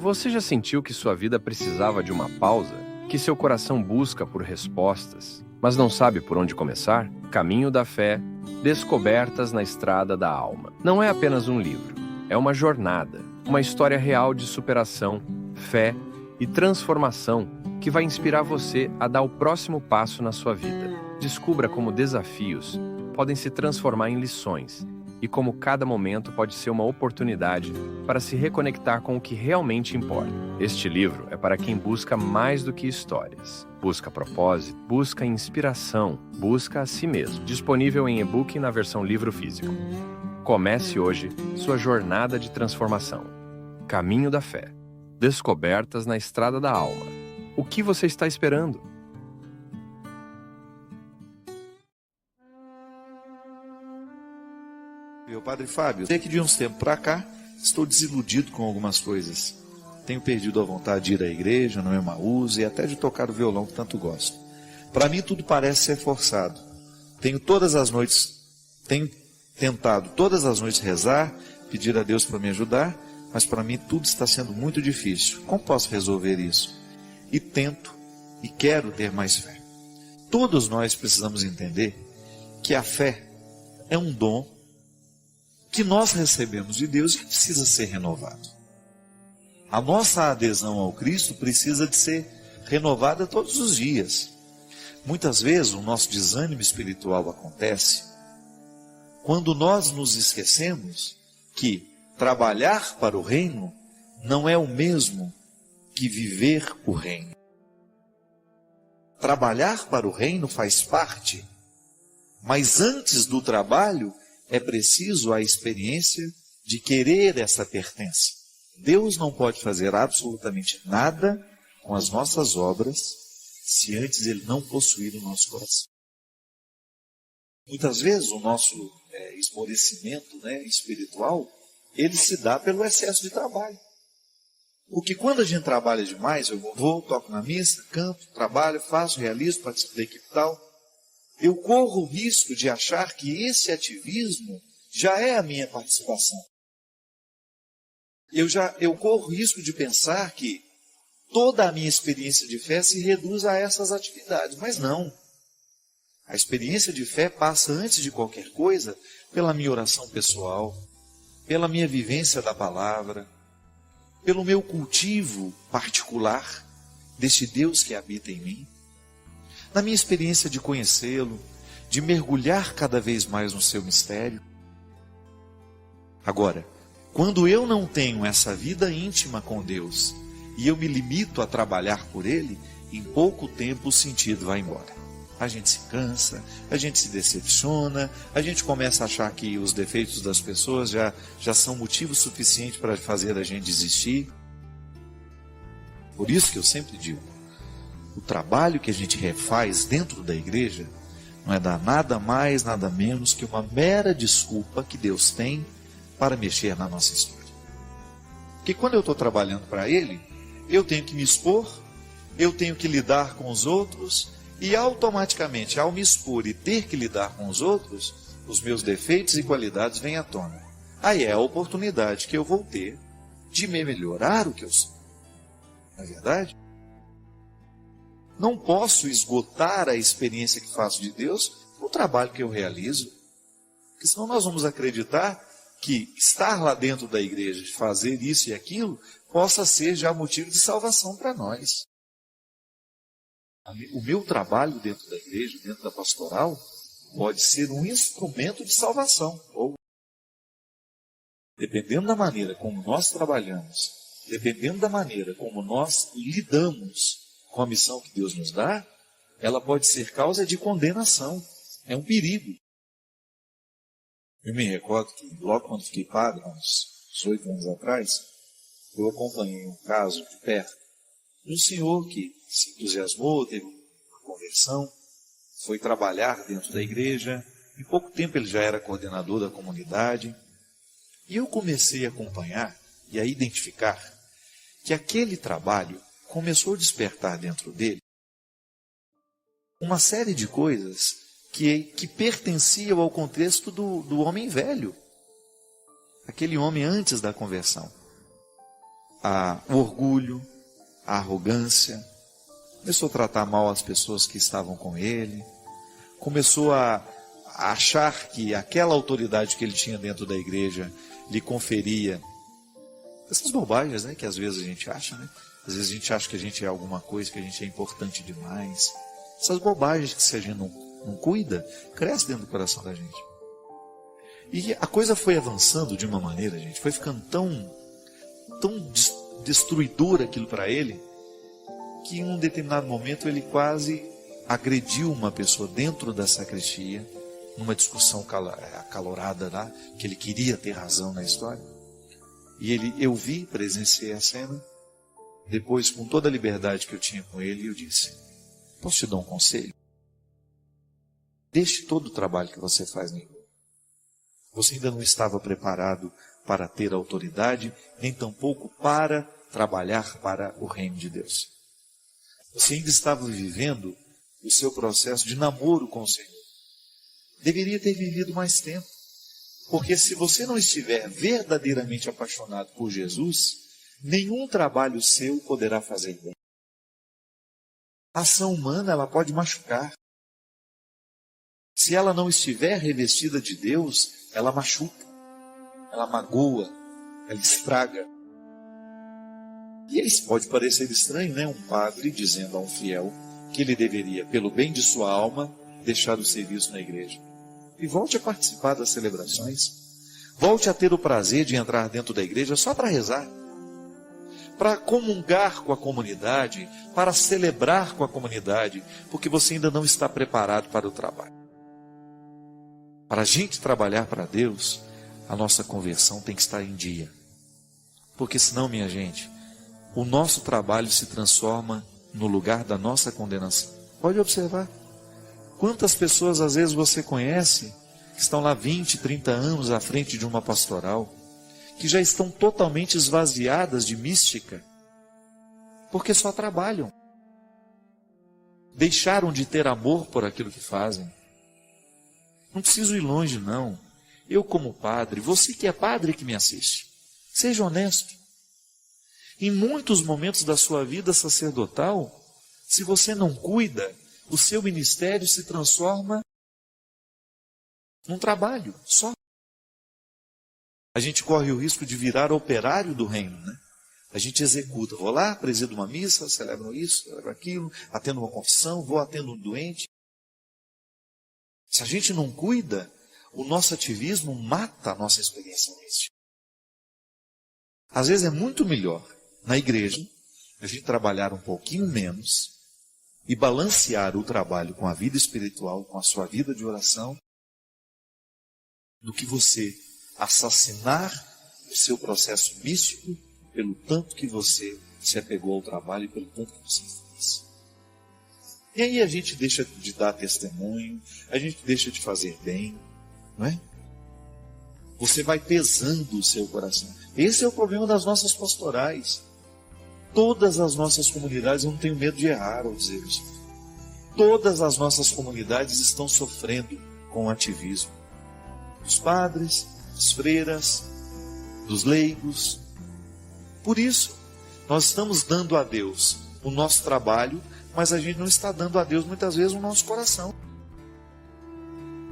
Você já sentiu que sua vida precisava de uma pausa? Que seu coração busca por respostas, mas não sabe por onde começar? Caminho da Fé, Descobertas na Estrada da Alma. Não é apenas um livro, é uma jornada, uma história real de superação, fé e transformação que vai inspirar você a dar o próximo passo na sua vida. Descubra como desafios podem se transformar em lições e como cada momento pode ser uma oportunidade para se reconectar com o que realmente importa. Este livro é para quem busca mais do que histórias. Busca propósito, busca inspiração, busca a si mesmo. Disponível em e-book e na versão livro físico. Comece hoje sua jornada de transformação. Caminho da Fé. Descobertas na Estrada da Alma. O que você está esperando? Meu Padre Fábio, sei que de uns tempos para cá estou desiludido com algumas coisas. Tenho perdido a vontade de ir à igreja, no Emaús e até de tocar o violão que tanto gosto. Para mim tudo parece ser forçado. Tenho tentado todas as noites rezar, pedir a Deus para me ajudar, mas para mim tudo está sendo muito difícil. Como posso resolver isso? E tento e quero ter mais fé. Todos nós precisamos entender que a fé é um dom que nós recebemos de Deus e que precisa ser renovado. A nossa adesão ao Cristo precisa de ser renovada todos os dias. Muitas vezes o nosso desânimo espiritual acontece quando nós nos esquecemos que trabalhar para o reino não é o mesmo que viver o reino. Trabalhar para o reino faz parte, mas antes do trabalho é preciso a experiência de querer essa pertença. Deus não pode fazer absolutamente nada com as nossas obras se antes Ele não possuir o nosso coração. Muitas vezes o nosso esmorecimento espiritual, ele se dá pelo excesso de trabalho. Porque quando a gente trabalha demais, eu vou, toco na missa, canto, trabalho, faço, realizo, participo da equipe tal, eu corro o risco de achar que esse ativismo já é a minha participação. Eu corro o risco de pensar que toda a minha experiência de fé se reduz a essas atividades, mas não. A experiência de fé passa, antes de qualquer coisa, pela minha oração pessoal, pela minha vivência da palavra, pelo meu cultivo particular deste Deus que habita em mim, na minha experiência de conhecê-lo, de mergulhar cada vez mais no seu mistério. Agora, quando eu não tenho essa vida íntima com Deus e eu me limito a trabalhar por Ele, em pouco tempo o sentido vai embora. A gente se cansa, a gente se decepciona, a gente começa a achar que os defeitos das pessoas já são motivo suficiente para fazer a gente desistir. Por isso que eu sempre digo, o trabalho que a gente refaz dentro da igreja não é dar nada mais, nada menos que uma mera desculpa que Deus tem para mexer na nossa história. Porque quando eu estou trabalhando para Ele, eu tenho que me expor, eu tenho que lidar com os outros, e automaticamente, ao me expor e ter que lidar com os outros, os meus defeitos e qualidades vêm à tona. Aí é a oportunidade que eu vou ter de me melhorar o que eu sou. Não é verdade? Não posso esgotar a experiência que faço de Deus no trabalho que eu realizo. Porque senão nós vamos acreditar que estar lá dentro da igreja, fazer isso e aquilo, possa ser já motivo de salvação para nós. O meu trabalho dentro da igreja, dentro da pastoral, pode ser um instrumento de salvação. Ou, dependendo da maneira como nós trabalhamos, dependendo da maneira como nós lidamos com a missão que Deus nos dá, ela pode ser causa de condenação. É um perigo. Eu me recordo que logo quando fiquei padre, há uns 8 anos atrás, eu acompanhei um caso de perto de um senhor que se entusiasmou, teve uma conversão, foi trabalhar dentro da igreja. Em pouco tempo ele já era coordenador da comunidade. E eu comecei a acompanhar e a identificar que aquele trabalho começou a despertar dentro dele uma série de coisas que pertenciam ao contexto do homem velho. Aquele homem antes da conversão. o orgulho, a arrogância, começou a tratar mal as pessoas que estavam com ele, começou a achar que aquela autoridade que ele tinha dentro da igreja lhe conferia essas bobagens, né, que às vezes a gente acha, né? Às vezes a gente acha que a gente é alguma coisa, que a gente é importante demais. Essas bobagens que se a gente não cuida, cresce dentro do coração da gente. E a coisa foi avançando de uma maneira, gente, foi ficando tão destruidora aquilo para ele, que em um determinado momento ele quase agrediu uma pessoa dentro da sacristia, numa discussão acalorada lá, que ele queria ter razão na história. E eu presenciei a cena. Depois, com toda a liberdade que eu tinha com ele, eu disse: posso te dar um conselho? Deixe todo o trabalho que você faz na igreja. Você ainda não estava preparado para ter autoridade, nem tampouco para trabalhar para o reino de Deus. Você ainda estava vivendo o seu processo de namoro com o Senhor. Deveria ter vivido mais tempo. Porque se você não estiver verdadeiramente apaixonado por Jesus, nenhum trabalho seu poderá fazer bem. A ação humana, ela pode machucar. Se ela não estiver revestida de Deus, ela machuca, ela magoa, ela estraga. E isso pode parecer estranho, né? Um padre dizendo a um fiel que ele deveria, pelo bem de sua alma, deixar o serviço na igreja. E volte a participar das celebrações. Volte a ter o prazer de entrar dentro da igreja só para rezar. Para comungar com a comunidade, para celebrar com a comunidade, porque você ainda não está preparado para o trabalho. Para a gente trabalhar para Deus, a nossa conversão tem que estar em dia. Porque senão, minha gente, o nosso trabalho se transforma no lugar da nossa condenação. Pode observar. Quantas pessoas às vezes você conhece, que estão lá 20, 30 anos à frente de uma pastoral, que já estão totalmente esvaziadas de mística, porque só trabalham. Deixaram de ter amor por aquilo que fazem. Não preciso ir longe, não. Eu como padre, você que é padre que me assiste, seja honesto. Em muitos momentos da sua vida sacerdotal, se você não cuida, o seu ministério se transforma num trabalho só. A gente corre o risco de virar operário do reino, né? A gente executa, vou lá, presido uma missa, celebro isso, celebro aquilo, atendo uma confissão, vou atendo um doente. Se a gente não cuida, o nosso ativismo mata a nossa experiência mística. Às vezes é muito melhor, na igreja, a gente trabalhar um pouquinho menos e balancear o trabalho com a vida espiritual, com a sua vida de oração, do que você assassinar o seu processo místico pelo tanto que você se apegou ao trabalho e pelo tanto que você fez. E aí a gente deixa de dar testemunho, a gente deixa de fazer bem, não é? Você vai pesando o seu coração. Esse é o problema das nossas pastorais. Todas as nossas comunidades, eu não tenho medo de errar ao dizer isso. Todas as nossas comunidades estão sofrendo com o ativismo. Dos padres, das freiras, dos leigos. Por isso, nós estamos dando a Deus o nosso trabalho, mas a gente não está dando a Deus muitas vezes o nosso coração.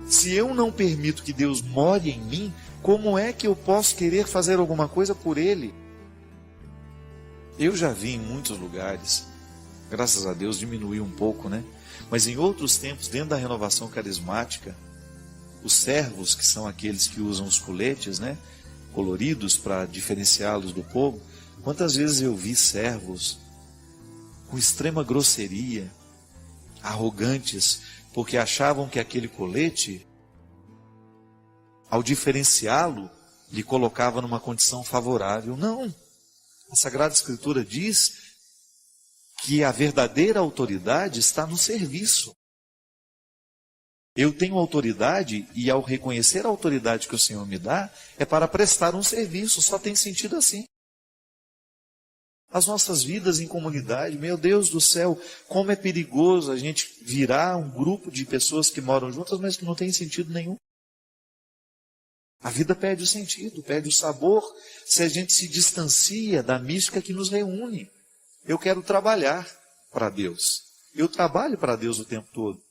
Se eu não permito que Deus more em mim, como é que eu posso querer fazer alguma coisa por Ele? Eu já vi em muitos lugares, graças a Deus diminuiu um pouco, né? Mas em outros tempos, dentro da renovação carismática, os servos, que são aqueles que usam os coletes, né, coloridos para diferenciá-los do povo, quantas vezes eu vi servos com extrema grosseria, arrogantes, porque achavam que aquele colete, ao diferenciá-lo, lhe colocava numa condição favorável. Não. A Sagrada Escritura diz que a verdadeira autoridade está no serviço. Eu tenho autoridade e ao reconhecer a autoridade que o Senhor me dá, é para prestar um serviço, só tem sentido assim. As nossas vidas em comunidade, meu Deus do céu, como é perigoso a gente virar um grupo de pessoas que moram juntas, mas que não tem sentido nenhum. A vida perde o sentido, perde o sabor, se a gente se distancia da mística que nos reúne. Eu quero trabalhar para Deus. Eu trabalho para Deus o tempo todo.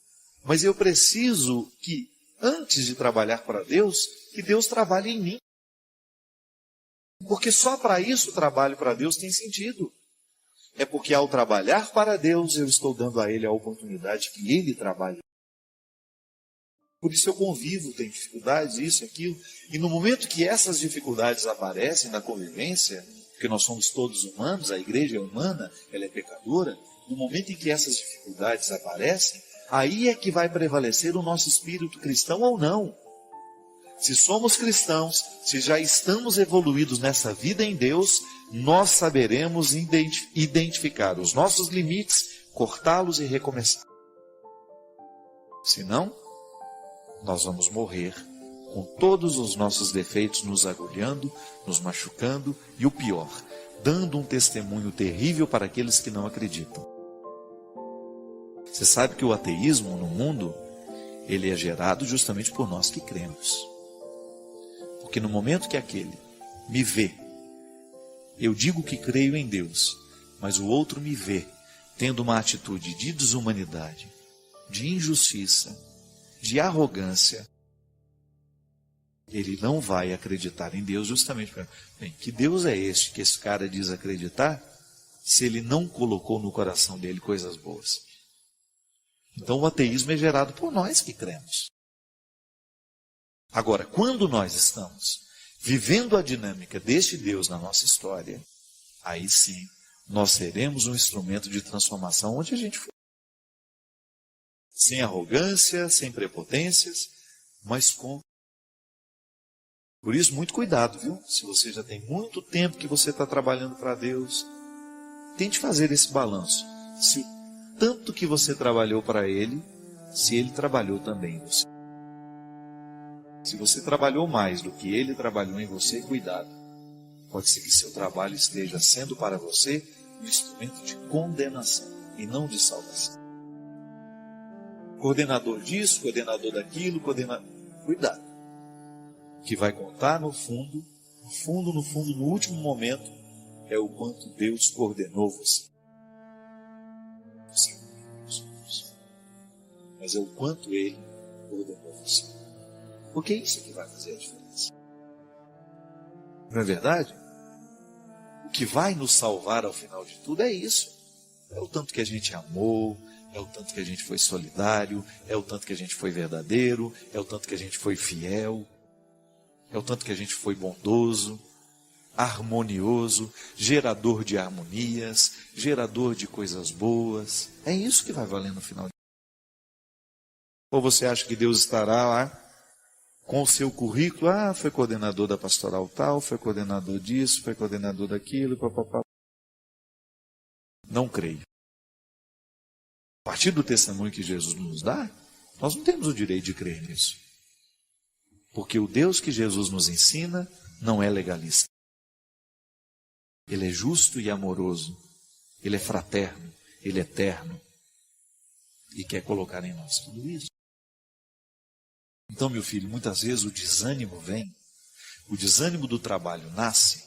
Mas eu preciso que, antes de trabalhar para Deus, que Deus trabalhe em mim. Porque só para isso o trabalho para Deus tem sentido. É porque ao trabalhar para Deus, eu estou dando a Ele a oportunidade que Ele trabalhe. Por isso eu convivo, tenho dificuldades, isso, aquilo. E no momento que essas dificuldades aparecem na convivência, porque nós somos todos humanos, a igreja é humana, ela é pecadora, no momento em que essas dificuldades aparecem, aí é que vai prevalecer o nosso espírito cristão ou não. Se somos cristãos, se já estamos evoluídos nessa vida em Deus, nós saberemos identificar os nossos limites, cortá-los e recomeçar. Se não, nós vamos morrer com todos os nossos defeitos nos agulhando, nos machucando e o pior, dando um testemunho terrível para aqueles que não acreditam. Você sabe que o ateísmo no mundo, ele é gerado justamente por nós que cremos. Porque no momento que aquele me vê, eu digo que creio em Deus, mas o outro me vê tendo uma atitude de desumanidade, de injustiça, de arrogância, ele não vai acreditar em Deus justamente para... Bem, que Deus é este que esse cara diz acreditar, se ele não colocou no coração dele coisas boas? Então o ateísmo é gerado por nós que cremos. Agora, quando nós estamos vivendo a dinâmica deste Deus na nossa história, aí sim, nós seremos um instrumento de transformação onde a gente for. Sem arrogância, sem prepotências, mas com... Por isso, muito cuidado, viu? Se você já tem muito tempo que você está trabalhando para Deus, tente fazer esse balanço. Se o tanto que você trabalhou para Ele, se Ele trabalhou também em você. Se você trabalhou mais do que Ele trabalhou em você, cuidado. Pode ser que seu trabalho esteja sendo para você um instrumento de condenação e não de salvação. Coordenador disso, coordenador daquilo, Cuidado. O que vai contar no fundo, no último momento, é o quanto Deus coordenou você. Mas é o quanto Ele coordenou você. Porque é isso que vai fazer a diferença. Não é verdade? O que vai nos salvar ao final de tudo é isso. É o tanto que a gente amou, é o tanto que a gente foi solidário, é o tanto que a gente foi verdadeiro, é o tanto que a gente foi fiel, é o tanto que a gente foi bondoso, harmonioso, gerador de harmonias, gerador de coisas boas. É isso que vai valer no final. Ou você acha que Deus estará lá com o seu currículo? Ah, foi coordenador da pastoral tal, foi coordenador disso, foi coordenador daquilo, papapá. Não creio. A partir do testemunho que Jesus nos dá, nós não temos o direito de crer nisso. Porque o Deus que Jesus nos ensina não é legalista. Ele é justo e amoroso. Ele é fraterno. Ele é eterno. E quer colocar em nós tudo isso. Então, meu filho, muitas vezes o desânimo vem. O desânimo do trabalho nasce.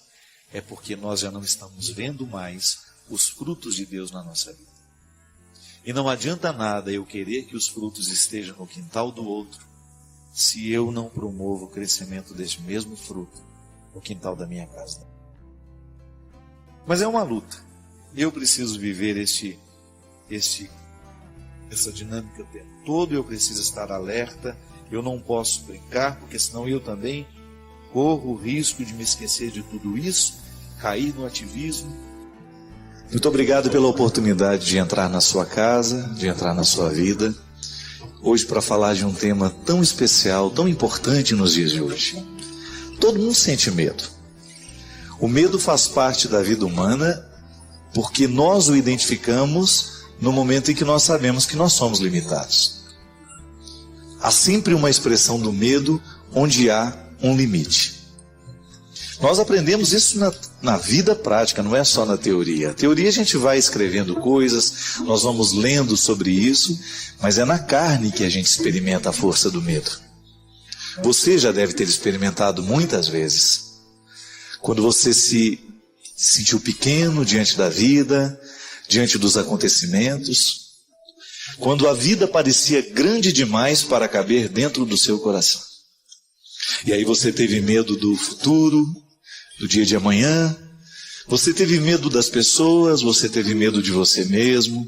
É porque nós já não estamos vendo mais os frutos de Deus na nossa vida. E não adianta nada eu querer que os frutos estejam no quintal do outro, se eu não promovo o crescimento deste mesmo fruto no quintal da minha casa. Mas é uma luta. Eu preciso viver essa dinâmica o tempo todo, eu preciso estar alerta, eu não posso brincar, porque senão eu também corro o risco de me esquecer de tudo isso, cair no ativismo. Muito obrigado pela oportunidade de entrar na sua casa, de entrar na sua vida, hoje para falar de um tema tão especial, tão importante nos dias de hoje. Todo mundo sente medo. O medo faz parte da vida humana porque nós o identificamos no momento em que nós sabemos que nós somos limitados. Há sempre uma expressão do medo onde há um limite. Nós aprendemos isso na vida prática, não é só na teoria. A teoria a gente vai escrevendo coisas, nós vamos lendo sobre isso, mas é na carne que a gente experimenta a força do medo. Você já deve ter experimentado muitas vezes. Quando você se sentiu pequeno diante da vida, diante dos acontecimentos, quando a vida parecia grande demais para caber dentro do seu coração. E aí você teve medo do futuro, do dia de amanhã, você teve medo das pessoas, você teve medo de você mesmo,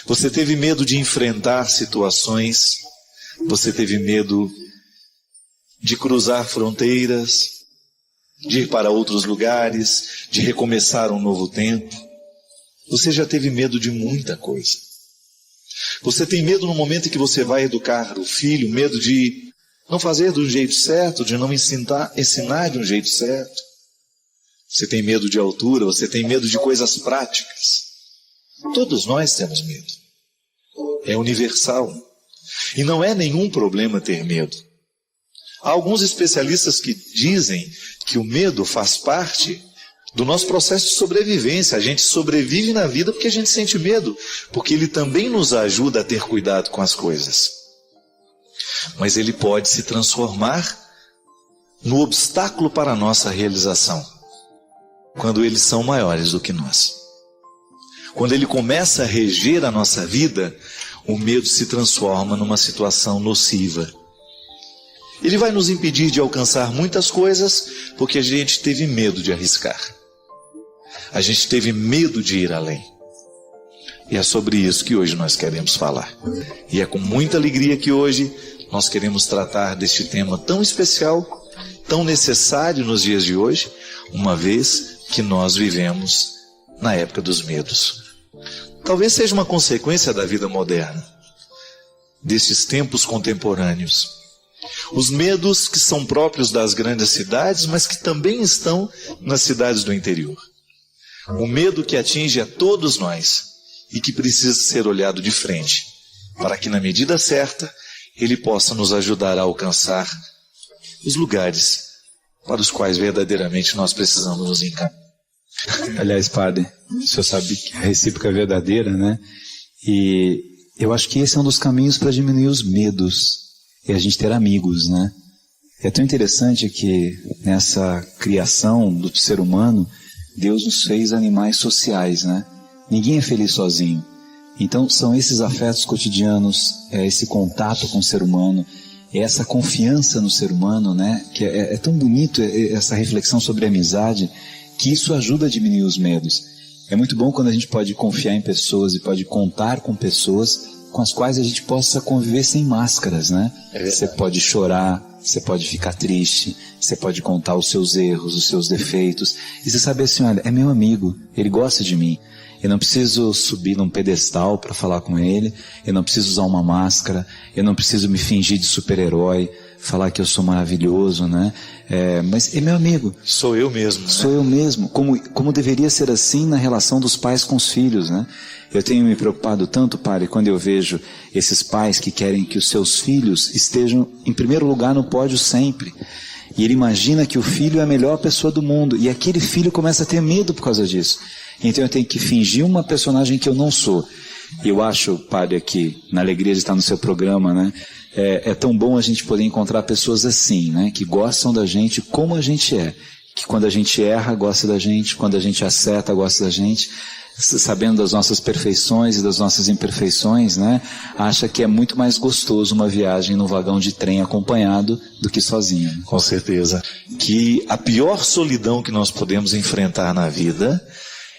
você teve medo de enfrentar situações, você teve medo de cruzar fronteiras, de ir para outros lugares, de recomeçar um novo tempo. Você já teve medo de muita coisa. Você tem medo no momento em que você vai educar o filho, medo de não fazer do jeito certo, de não ensinar de um jeito certo. Você tem medo de altura, você tem medo de coisas práticas. Todos nós temos medo. É universal. E não é nenhum problema ter medo. Há alguns especialistas que dizem que o medo faz parte do nosso processo de sobrevivência. A gente sobrevive na vida porque a gente sente medo, porque ele também nos ajuda a ter cuidado com as coisas. Mas ele pode se transformar no obstáculo para a nossa realização, quando eles são maiores do que nós. Quando ele começa a reger a nossa vida, o medo se transforma numa situação nociva. Ele vai nos impedir de alcançar muitas coisas porque a gente teve medo de arriscar. A gente teve medo de ir além. E é sobre isso que hoje nós queremos falar. E é com muita alegria que hoje nós queremos tratar deste tema tão especial, tão necessário nos dias de hoje, uma vez que nós vivemos na época dos medos. Talvez seja uma consequência da vida moderna, destes tempos contemporâneos. Os medos que são próprios das grandes cidades, mas que também estão nas cidades do interior. O medo que atinge a todos nós e que precisa ser olhado de frente, para que na medida certa ele possa nos ajudar a alcançar os lugares para os quais verdadeiramente nós precisamos nos encaminhar. Aliás, padre, o senhor sabe que a recíproca é verdadeira, né? E eu acho que esse é um dos caminhos para diminuir os medos, é a gente ter amigos, né? É tão interessante que nessa criação do ser humano, Deus nos fez animais sociais, né? Ninguém é feliz sozinho. Então são esses afetos cotidianos, esse contato com o ser humano, essa confiança no ser humano, né? Que é tão bonito essa reflexão sobre a amizade, que isso ajuda a diminuir os medos. É muito bom quando a gente pode confiar em pessoas e pode contar com pessoas com as quais a gente possa conviver sem máscaras, né? Você pode chorar, você pode ficar triste, você pode contar os seus erros, os seus defeitos, e você saber assim, olha, é meu amigo, ele gosta de mim. Eu não preciso subir num pedestal para falar com ele, eu não preciso usar uma máscara, eu não preciso me fingir de super-herói, falar que eu sou maravilhoso, né? Mas é meu amigo. Sou eu mesmo, né? Sou eu mesmo, como deveria ser assim na relação dos pais com os filhos, né? Eu tenho me preocupado tanto, padre, quando eu vejo esses pais que querem que os seus filhos estejam em primeiro lugar no pódio sempre. E ele imagina que o filho é a melhor pessoa do mundo, e aquele filho começa a ter medo por causa disso. Então eu tenho que fingir uma personagem que eu não sou. E eu acho, padre, aqui, na alegria de estar no seu programa, né? É tão bom a gente poder encontrar pessoas assim, né? Que gostam da gente como a gente é. Que quando a gente erra, gosta da gente. Quando a gente acerta, gosta da gente. Sabendo das nossas perfeições e das nossas imperfeições, né? Acha que é muito mais gostoso uma viagem no vagão de trem acompanhado do que sozinho. Com certeza. Que a pior solidão que nós podemos enfrentar na vida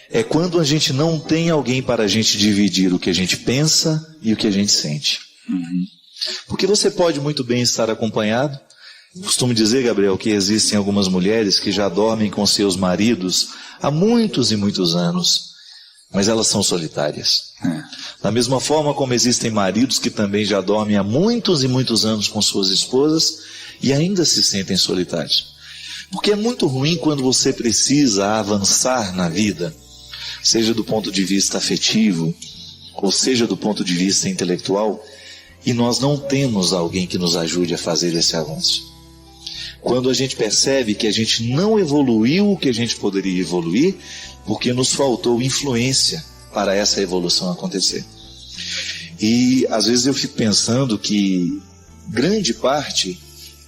é quando a gente não tem alguém para a gente dividir o que a gente pensa e o que a gente sente. Uhum. Porque você pode muito bem estar acompanhado. Costumo dizer, Gabriel, que existem algumas mulheres que já dormem com seus maridos há muitos e muitos anos, mas elas são solitárias. Da mesma forma como existem maridos que também já dormem há muitos e muitos anos com suas esposas e ainda se sentem solitários. Porque é muito ruim quando você precisa avançar na vida, seja do ponto de vista afetivo, ou seja do ponto de vista intelectual, e nós não temos alguém que nos ajude a fazer esse avanço. Quando a gente percebe que a gente não evoluiu o que a gente poderia evoluir, porque nos faltou influência para essa evolução acontecer. E às vezes eu fico pensando que grande parte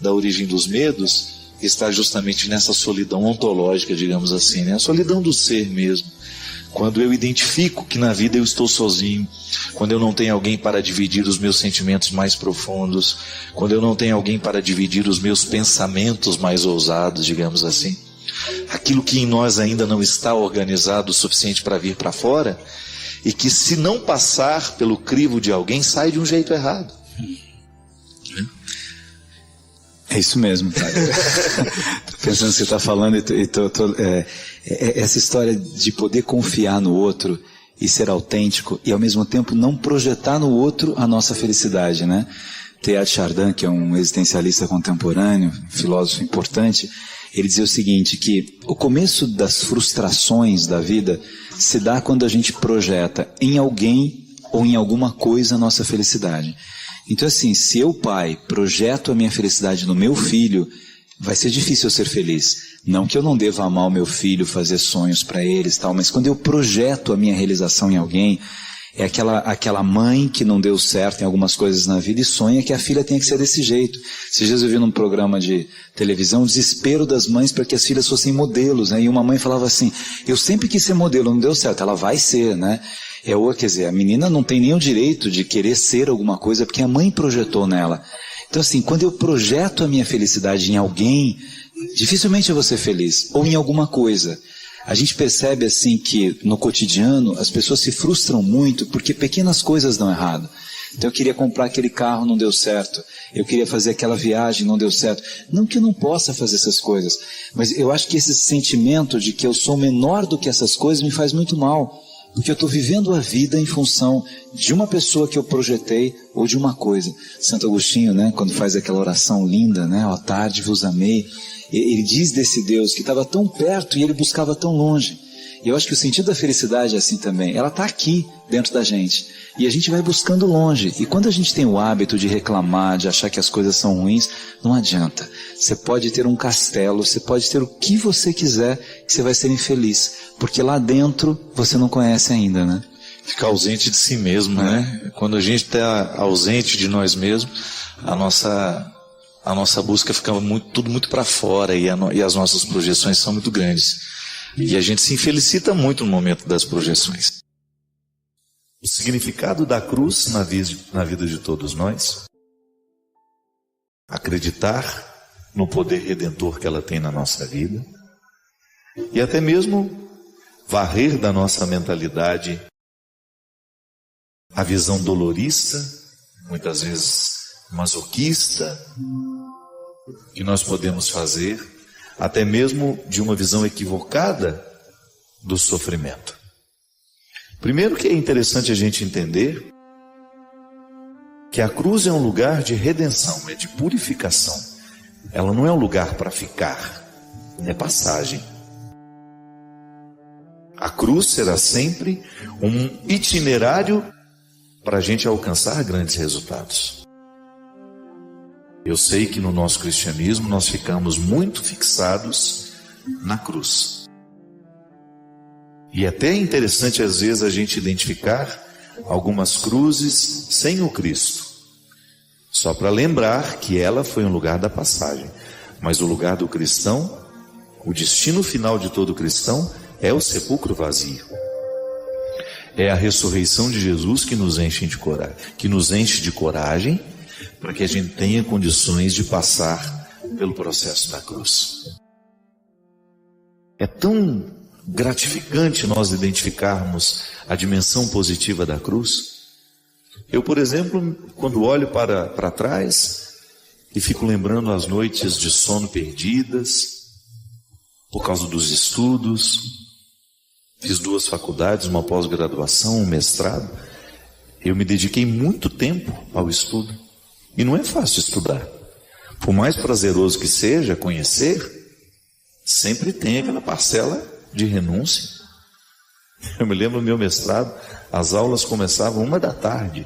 da origem dos medos está justamente nessa solidão ontológica, digamos assim, né? A solidão do ser mesmo. Quando eu identifico que na vida eu estou sozinho, quando eu não tenho alguém para dividir os meus sentimentos mais profundos, quando eu não tenho alguém para dividir os meus pensamentos mais ousados, digamos assim, aquilo que em nós ainda não está organizado o suficiente para vir para fora, e que se não passar pelo crivo de alguém, sai de um jeito errado. É isso mesmo, cara. Tô pensando no que você está falando essa história de poder confiar no outro e ser autêntico e ao mesmo tempo não projetar no outro a nossa felicidade, né? Teilhard de Chardin, que é um existencialista contemporâneo, filósofo importante, ele dizia o seguinte, que o começo das frustrações da vida se dá quando a gente projeta em alguém ou em alguma coisa a nossa felicidade. Então assim, se eu, pai, projeto a minha felicidade no meu filho, vai ser difícil eu ser feliz. Não que eu não deva amar o meu filho, fazer sonhos para eles, tal, mas quando eu projeto a minha realização em alguém, é aquela mãe que não deu certo em algumas coisas na vida e sonha que a filha tenha que ser desse jeito. Esses dias eu vi num programa de televisão o desespero das mães para que as filhas fossem modelos, né? E uma mãe falava assim, eu sempre quis ser modelo, não deu certo, ela vai ser, né? Quer dizer, a menina não tem nem o direito de querer ser alguma coisa porque a mãe projetou nela. Então assim, quando eu projeto a minha felicidade em alguém, dificilmente eu vou ser feliz, ou em alguma coisa. A gente percebe assim que no cotidiano as pessoas se frustram muito porque pequenas coisas dão errado. Então eu queria comprar aquele carro, não deu certo. Eu queria fazer aquela viagem, não deu certo. Não que eu não possa fazer essas coisas, mas eu acho que esse sentimento de que eu sou menor do que essas coisas me faz muito mal. Porque eu estou vivendo a vida em função de uma pessoa que eu projetei ou de uma coisa. Santo Agostinho, né, quando faz aquela oração linda, né, ó tarde vos amei, ele diz desse Deus que estava tão perto e ele buscava tão longe. E eu acho que o sentido da felicidade é assim também. Ela está aqui dentro da gente. E a gente vai buscando longe. E quando a gente tem o hábito de reclamar, de achar que as coisas são ruins, não adianta. Você pode ter um castelo, você pode ter o que você quiser, que você vai ser infeliz. Porque lá dentro você não conhece ainda, né? Ficar ausente de si mesmo, né? Quando a gente está ausente de nós mesmos, a nossa busca fica tudo muito para fora e as nossas projeções são muito grandes. E a gente se infelicita muito no momento das projeções. O significado da cruz na vida de todos nós, acreditar no poder redentor que ela tem na nossa vida e até mesmo varrer da nossa mentalidade a visão dolorista, muitas vezes masoquista, que nós podemos fazer, até mesmo de uma visão equivocada do sofrimento. Primeiro que é interessante a gente entender que a cruz é um lugar de redenção, é de purificação. Ela não é um lugar para ficar, é passagem. A cruz será sempre um itinerário para a gente alcançar grandes resultados. Eu sei que no nosso cristianismo nós ficamos muito fixados na cruz. E até é interessante às vezes a gente identificar algumas cruzes sem o Cristo. Só para lembrar que ela foi um lugar da passagem. Mas o lugar do cristão, o destino final de todo cristão é o sepulcro vazio. É a ressurreição de Jesus que nos enche de coragem, para que a gente tenha condições de passar pelo processo da cruz. É tão gratificante nós identificarmos a dimensão positiva da cruz. Eu, por exemplo, quando olho para trás e fico lembrando as noites de sono perdidas, por causa dos estudos, fiz 2 faculdades, uma pós-graduação, um mestrado, eu me dediquei muito tempo ao estudo. E não é fácil estudar. Por mais prazeroso que seja conhecer, sempre tem aquela parcela de renúncia. Eu me lembro do meu mestrado, as aulas começavam 1h.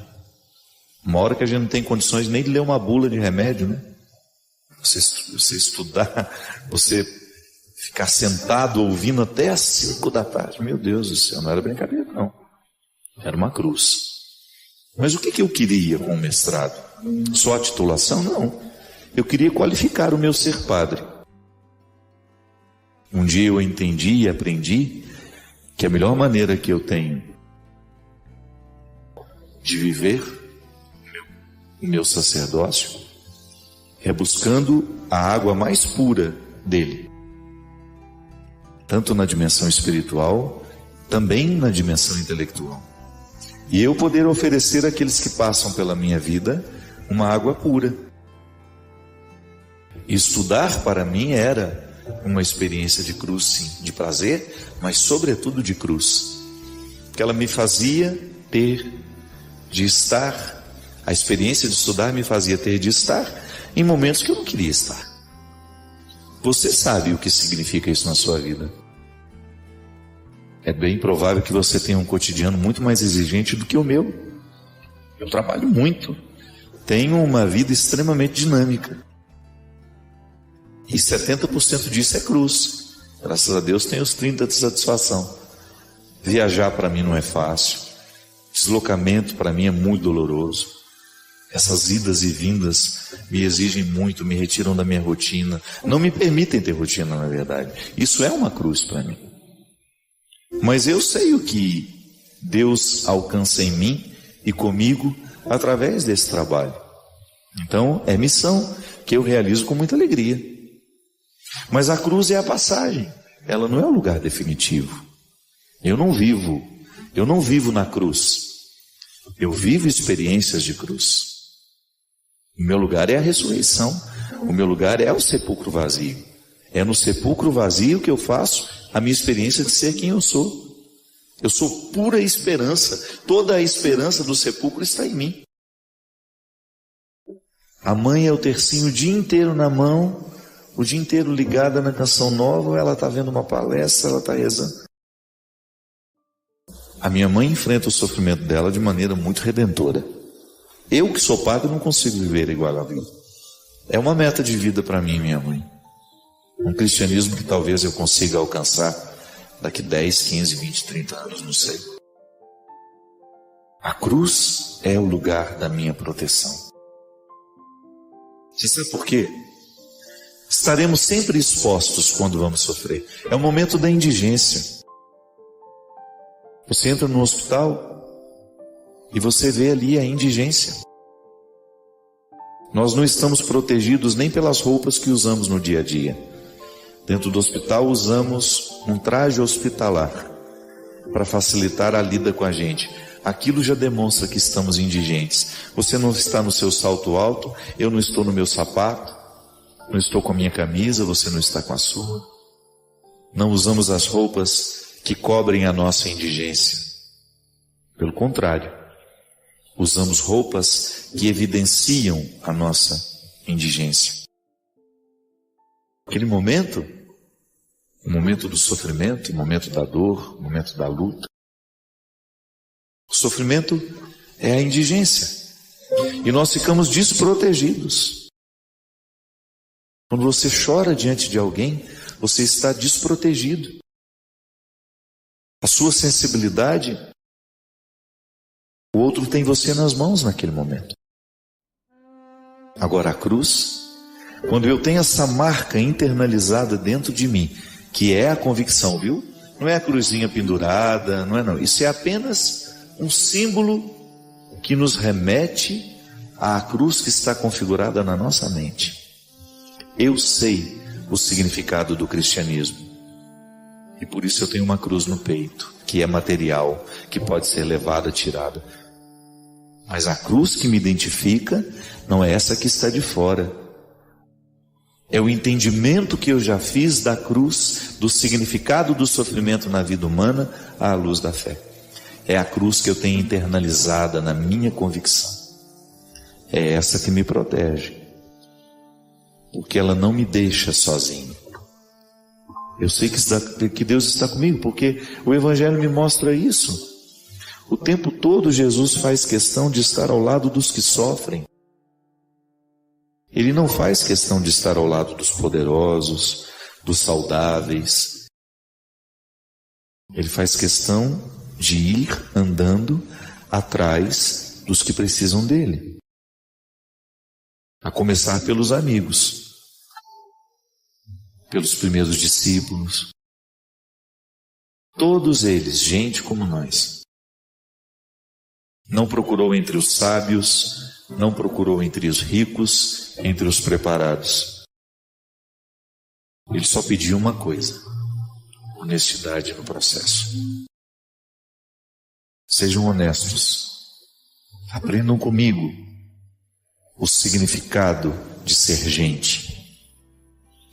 Uma hora que a gente não tem condições nem de ler uma bula de remédio, né? Você estudar, você ficar sentado ouvindo até às 5h. Meu Deus do céu, não era brincadeira não. Era uma cruz. Mas o que eu queria com o mestrado? Só a titulação? Não. eu queria qualificar o meu ser padre. Um dia eu entendi e aprendi que a melhor maneira que eu tenho de viver o meu sacerdócio é buscando a água mais pura dele, tanto na dimensão espiritual, também na dimensão intelectual. E eu poder oferecer àqueles que passam pela minha vida uma água pura. Estudar para mim era uma experiência de cruz, sim, de prazer, mas sobretudo de cruz, que ela me fazia ter de estar, a experiência de estudar me fazia ter de estar em momentos que eu não queria estar. Você sabe o que significa isso na sua vida. É bem provável que você tenha um cotidiano muito mais exigente do que o meu. Eu trabalho muito, tenho uma vida extremamente dinâmica. E 70% disso é cruz. Graças a Deus tenho os 30% de satisfação. Viajar para mim não é fácil. Deslocamento para mim é muito doloroso. Essas idas e vindas me exigem muito, me retiram da minha rotina. Não me permitem ter rotina, na verdade. Isso é uma cruz para mim. Mas eu sei o que Deus alcança em mim e comigo através desse trabalho. Então é missão que eu realizo com muita alegria. Mas a cruz é a passagem, ela não é o lugar definitivo. Eu não vivo na cruz. Eu vivo experiências de cruz. O meu lugar é a ressurreição. O meu lugar é o sepulcro vazio. É no sepulcro vazio que eu faço a minha experiência de ser quem eu sou. Eu sou pura esperança. Toda a esperança do sepulcro está em mim. A mãe é o tercinho o dia inteiro na mão, o dia inteiro ligada na canção nova, ela está vendo uma palestra, ela está rezando. A minha mãe enfrenta o sofrimento dela de maneira muito redentora. Eu que sou padre não consigo viver igual a vida. É uma meta de vida para mim, minha mãe. Um cristianismo que talvez eu consiga alcançar daqui 10, 15, 20, 30 anos, não sei. A cruz é o lugar da minha proteção. Você sabe por quê? Estaremos sempre expostos quando vamos sofrer. É o momento da indigência. Você entra no hospital e você vê ali a indigência. Nós não estamos protegidos nem pelas roupas que usamos no dia a dia. Dentro do hospital usamos um traje hospitalar para facilitar a lida com a gente. Aquilo já demonstra que estamos indigentes. Você não está no seu salto alto, eu não estou no meu sapato, não estou com a minha camisa, você não está com a sua. Não usamos as roupas que cobrem a nossa indigência. Pelo contrário, usamos roupas que evidenciam a nossa indigência. Aquele momento, o momento do sofrimento, o momento da dor, o momento da luta. O sofrimento é a indigência. E nós ficamos desprotegidos. Quando você chora diante de alguém, você está desprotegido. A sua sensibilidade, o outro tem você nas mãos naquele momento. Agora a cruz, quando eu tenho essa marca internalizada dentro de mim, que é a convicção, viu? Não é a cruzinha pendurada, não. Isso é apenas um símbolo que nos remete à cruz que está configurada na nossa mente. Eu sei o significado do cristianismo. E por isso eu tenho uma cruz no peito, que é material, que pode ser levada, tirada. Mas a cruz que me identifica não é essa que está de fora. É o entendimento que eu já fiz da cruz, do significado do sofrimento na vida humana, à luz da fé. É a cruz que eu tenho internalizada na minha convicção. É essa que me protege. Porque ela não me deixa sozinho. Eu sei que Deus está comigo, porque o Evangelho me mostra isso. O tempo todo Jesus faz questão de estar ao lado dos que sofrem. Ele não faz questão de estar ao lado dos poderosos, dos saudáveis. Ele faz questão de ir andando atrás dos que precisam dele. A começar pelos amigos, pelos primeiros discípulos. Todos eles, gente como nós. Não procurou entre os sábios, não procurou entre os ricos, entre os preparados. Ele só pediu uma coisa: honestidade no processo. Sejam honestos. Aprendam comigo o significado de ser gente,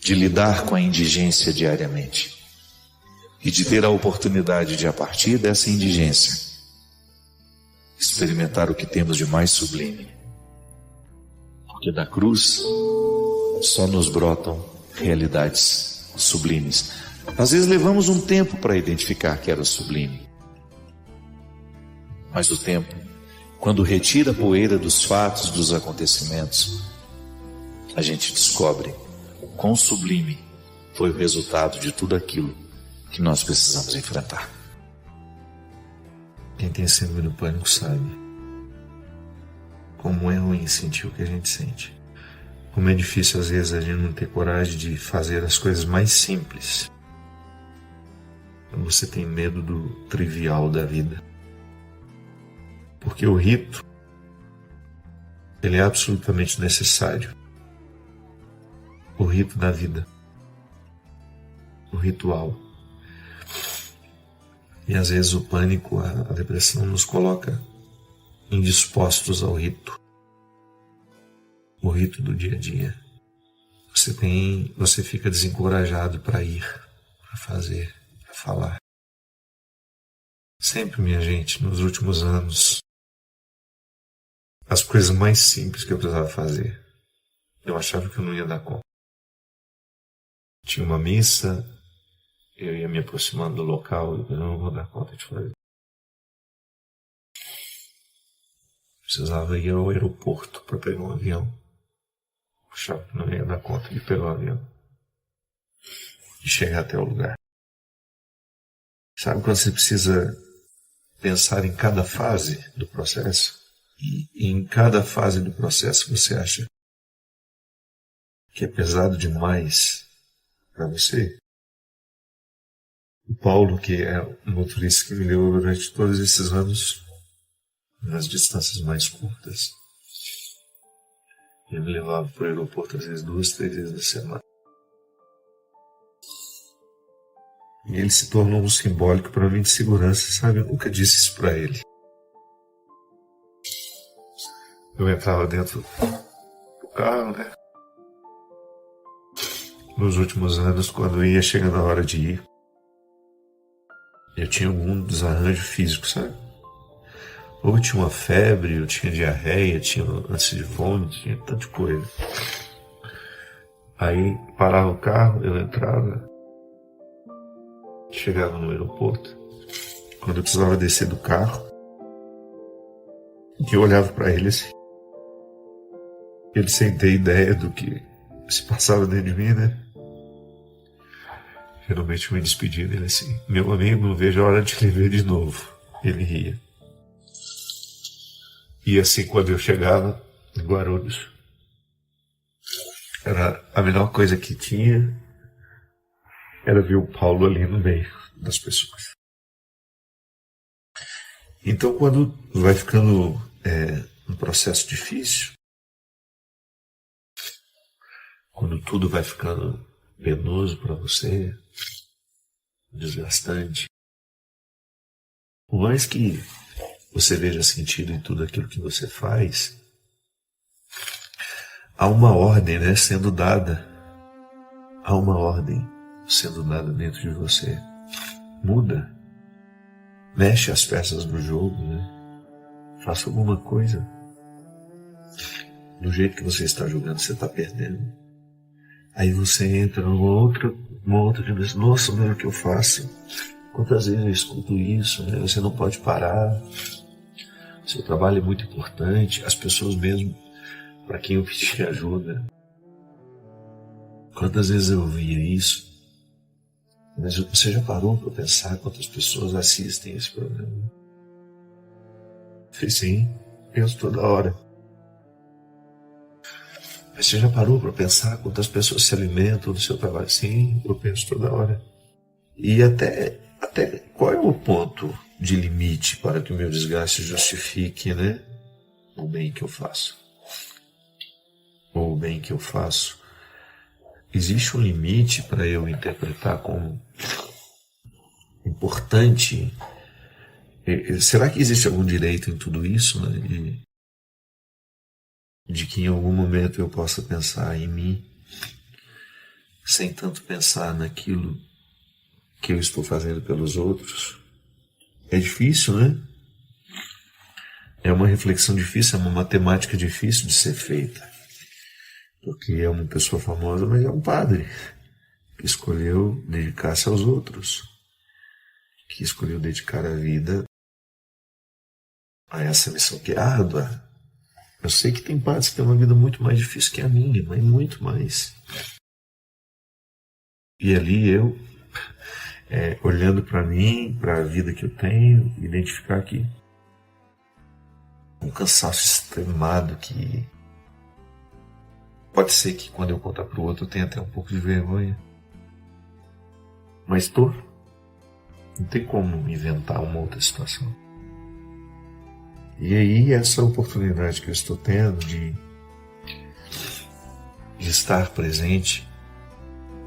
de lidar com a indigência diariamente e de ter a oportunidade de, a partir dessa indigência, experimentar o que temos de mais sublime. Porque da cruz só nos brotam realidades sublimes. Às vezes levamos um tempo para identificar que era sublime. Mas o tempo, quando retira a poeira dos fatos, dos acontecimentos, a gente descobre o quão sublime foi o resultado de tudo aquilo que nós precisamos enfrentar. Quem tem síndrome do pânico sabe como é ruim sentir o que a gente sente. Como é difícil às vezes a gente não ter coragem de fazer as coisas mais simples. Quando você tem medo do trivial da vida. Porque o rito, ele é absolutamente necessário. O rito da vida. O ritual. E às vezes o pânico, a depressão nos coloca indispostos ao rito. O rito do dia a dia. Você fica desencorajado para ir, para fazer, para falar. Sempre, minha gente, nos últimos anos, as coisas mais simples que eu precisava fazer, eu achava que eu não ia dar conta. Tinha uma missa, eu ia me aproximando do local e eu não vou dar conta de fazer. Precisava ir ao aeroporto para pegar um avião. Achava que não ia dar conta de pegar o avião e chegar até o lugar. Sabe quando você precisa pensar em cada fase do processo? E em cada fase do processo você acha que é pesado demais para você? O Paulo, que é o motorista que me levou durante todos esses anos, nas distâncias mais curtas, ele me levava para o aeroporto às vezes 2, 3 vezes na semana. E ele se tornou um simbólico para mim de segurança, sabe? Eu nunca disse isso para ele. Eu entrava dentro do carro, né? Nos últimos anos, quando ia chegando a hora de ir, eu tinha algum desarranjo físico, sabe? Ou tinha uma febre, eu tinha diarreia, tinha ânsia de vômito, tinha tanta coisa. Aí parava o carro, eu entrava, chegava no aeroporto. Quando eu precisava descer do carro, eu olhava para ele assim. Ele sem ter ideia do que se passava dentro de mim, né? Geralmente eu me despedia dele assim: meu amigo, não vejo a hora de lhe ver de novo. Ele ria. E assim, quando eu chegava em Guarulhos, era a melhor coisa que tinha, era ver o Paulo ali no meio das pessoas. Então, quando vai ficando um processo difícil, quando tudo vai ficando penoso para você, desgastante, por mais que você veja sentido em tudo aquilo que você faz, há uma ordem, né, sendo dada. Há uma ordem sendo dada dentro de você. Muda. Mexe as peças do jogo, né? Faça alguma coisa. Do jeito que você está jogando, você está perdendo. Aí você entra numa outra dimensão. Nossa, mas o que eu faço? Quantas vezes eu escuto isso, né? Você não pode parar. Seu trabalho é muito importante. As pessoas mesmo para quem eu pedi ajuda. Quantas vezes eu ouvia isso? Mas você já parou para pensar quantas pessoas assistem esse programa? Eu falei, sim, penso toda hora. Mas você já parou para pensar quantas pessoas se alimentam do seu trabalho? Sim, eu penso toda hora. E até qual é o ponto de limite para que o meu desgaste justifique, né, o bem que eu faço? Ou o bem que eu faço. Existe um limite para eu interpretar como importante? Será que existe algum direito em tudo isso, né? De que em algum momento eu possa pensar em mim, sem tanto pensar naquilo que eu estou fazendo pelos outros? É difícil, né? É uma reflexão difícil, é uma matemática difícil de ser feita. Porque é uma pessoa famosa, mas é um padre que escolheu dedicar-se aos outros, que escolheu dedicar a vida a essa missão que é árdua. Eu sei que tem padres que têm uma vida muito mais difícil que a minha, mas muito mais. E ali eu, olhando para mim, para a vida que eu tenho, identificar que um cansaço extremado que pode ser que quando eu contar para o outro eu tenha até um pouco de vergonha. Mas estou. Não tem como inventar uma outra situação. E aí essa oportunidade que eu estou tendo de estar presente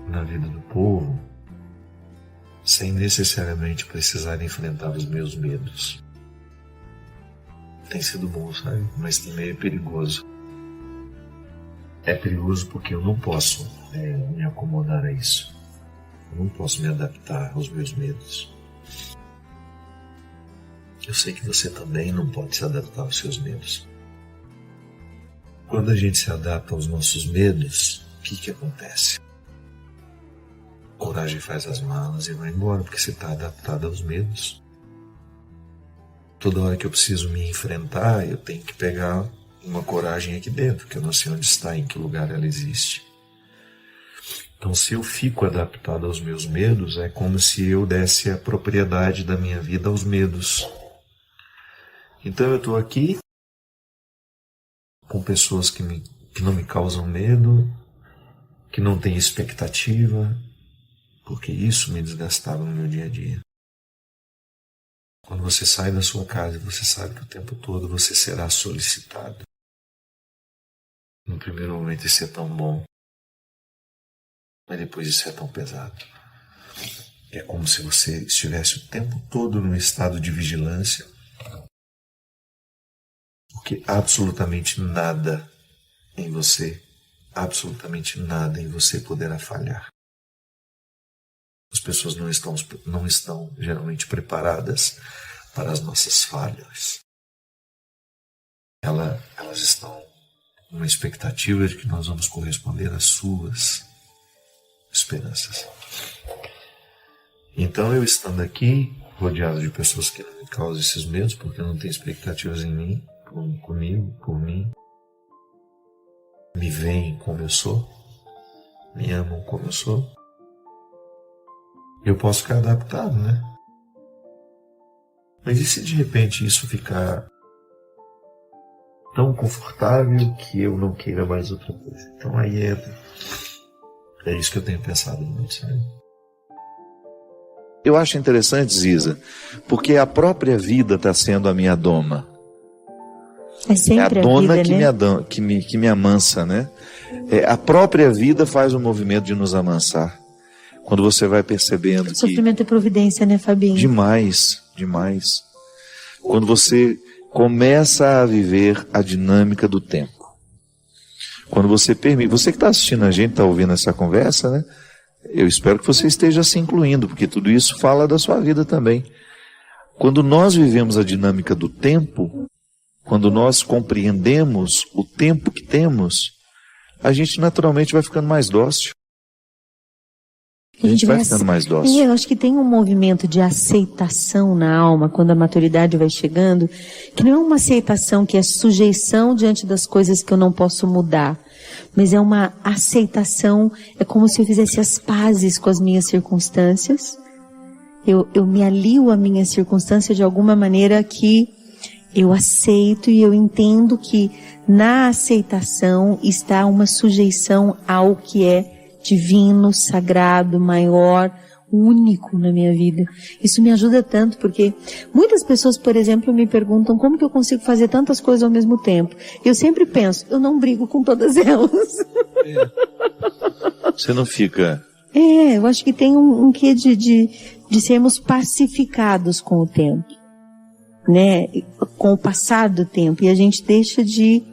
na vida do povo, sem necessariamente precisar enfrentar os meus medos. Tem sido bom, sabe? Mas também é perigoso. É perigoso porque eu não posso me acomodar a isso. Eu não posso me adaptar aos meus medos. Eu sei que você também não pode se adaptar aos seus medos. Quando a gente se adapta aos nossos medos, o que acontece? Coragem faz as malas e vai embora, porque você está adaptado aos medos. Toda hora que eu preciso me enfrentar, eu tenho que pegar uma coragem aqui dentro, que eu não sei onde está, em que lugar ela existe. Então, se eu fico adaptado aos meus medos, é como se eu desse a propriedade da minha vida aos medos. Então, eu estou aqui com pessoas que não me causam medo, que não têm expectativa, porque isso me desgastava no meu dia a dia. Quando você sai da sua casa, você sabe que o tempo todo você será solicitado. No primeiro momento isso é tão bom, mas depois isso é tão pesado. É como se você estivesse o tempo todo num estado de vigilância, porque absolutamente nada em você poderá falhar. As pessoas não estão geralmente preparadas para as nossas falhas. Elas estão com uma expectativa de que nós vamos corresponder às suas esperanças. Então, eu estando aqui, rodeado de pessoas que não me causam esses medos, porque não têm expectativas em mim, comigo, por mim, me veem como eu sou, me amam como eu sou, eu posso ficar adaptado, né? Mas e se de repente isso ficar tão confortável que eu não queira mais outra coisa? Então aí é isso que eu tenho pensado muito, sabe? Eu acho interessante, Ziza, porque a própria vida está sendo a minha doma. É sempre a dona vida, que, né? que me amansa, né? A própria vida faz o movimento de nos amansar. Quando você vai percebendo que... Sofrimento é providência, né, Fabinho? Demais, demais. Quando você começa a viver a dinâmica do tempo. Quando você permite... Você que está assistindo a gente, está ouvindo essa conversa, né? Eu espero que você esteja se incluindo, porque tudo isso fala da sua vida também. Quando nós vivemos a dinâmica do tempo, quando nós compreendemos o tempo que temos, a gente naturalmente vai ficando mais dócil. A gente vai ficando mais dócil. Eu acho que tem um movimento de aceitação na alma, quando a maturidade vai chegando, que não é uma aceitação que é sujeição diante das coisas que eu não posso mudar, mas é uma aceitação, é como se eu fizesse as pazes com as minhas circunstâncias. Eu me alio à minha circunstância de alguma maneira que Eu aceito e eu entendo que na aceitação está uma sujeição ao que é divino, sagrado, maior, único na minha vida. Isso me ajuda tanto, porque muitas pessoas, por exemplo, me perguntam como que eu consigo fazer tantas coisas ao mesmo tempo. Eu sempre penso, eu não brigo com todas elas. Você não fica... Eu acho que tem um quê de sermos pacificados com o tempo, né? Com o passar do tempo. E a gente deixa de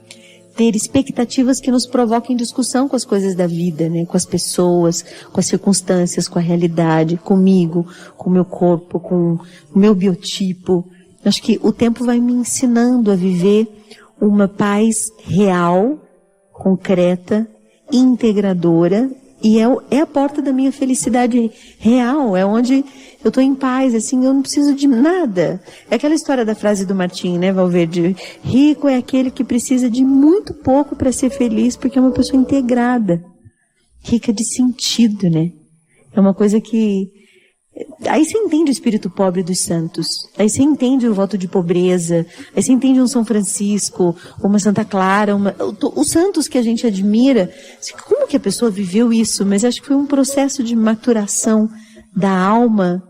ter expectativas que nos provoquem discussão com as coisas da vida, né? Com as pessoas, com as circunstâncias, com a realidade, comigo, com o meu corpo, com o meu biotipo. Acho que o tempo vai me ensinando a viver uma paz real, concreta, integradora, e é a porta da minha felicidade real, é onde eu estou em paz, assim, eu não preciso de nada. É aquela história da frase do Martim, né, Valverde? Rico é aquele que precisa de muito pouco para ser feliz, porque é uma pessoa integrada, rica de sentido, né? É uma coisa que... Aí você entende o espírito pobre dos santos, aí você entende o voto de pobreza, aí você entende um São Francisco, uma Santa Clara, os santos que a gente admira. Como que a pessoa viveu isso? Mas acho que foi um processo de maturação da alma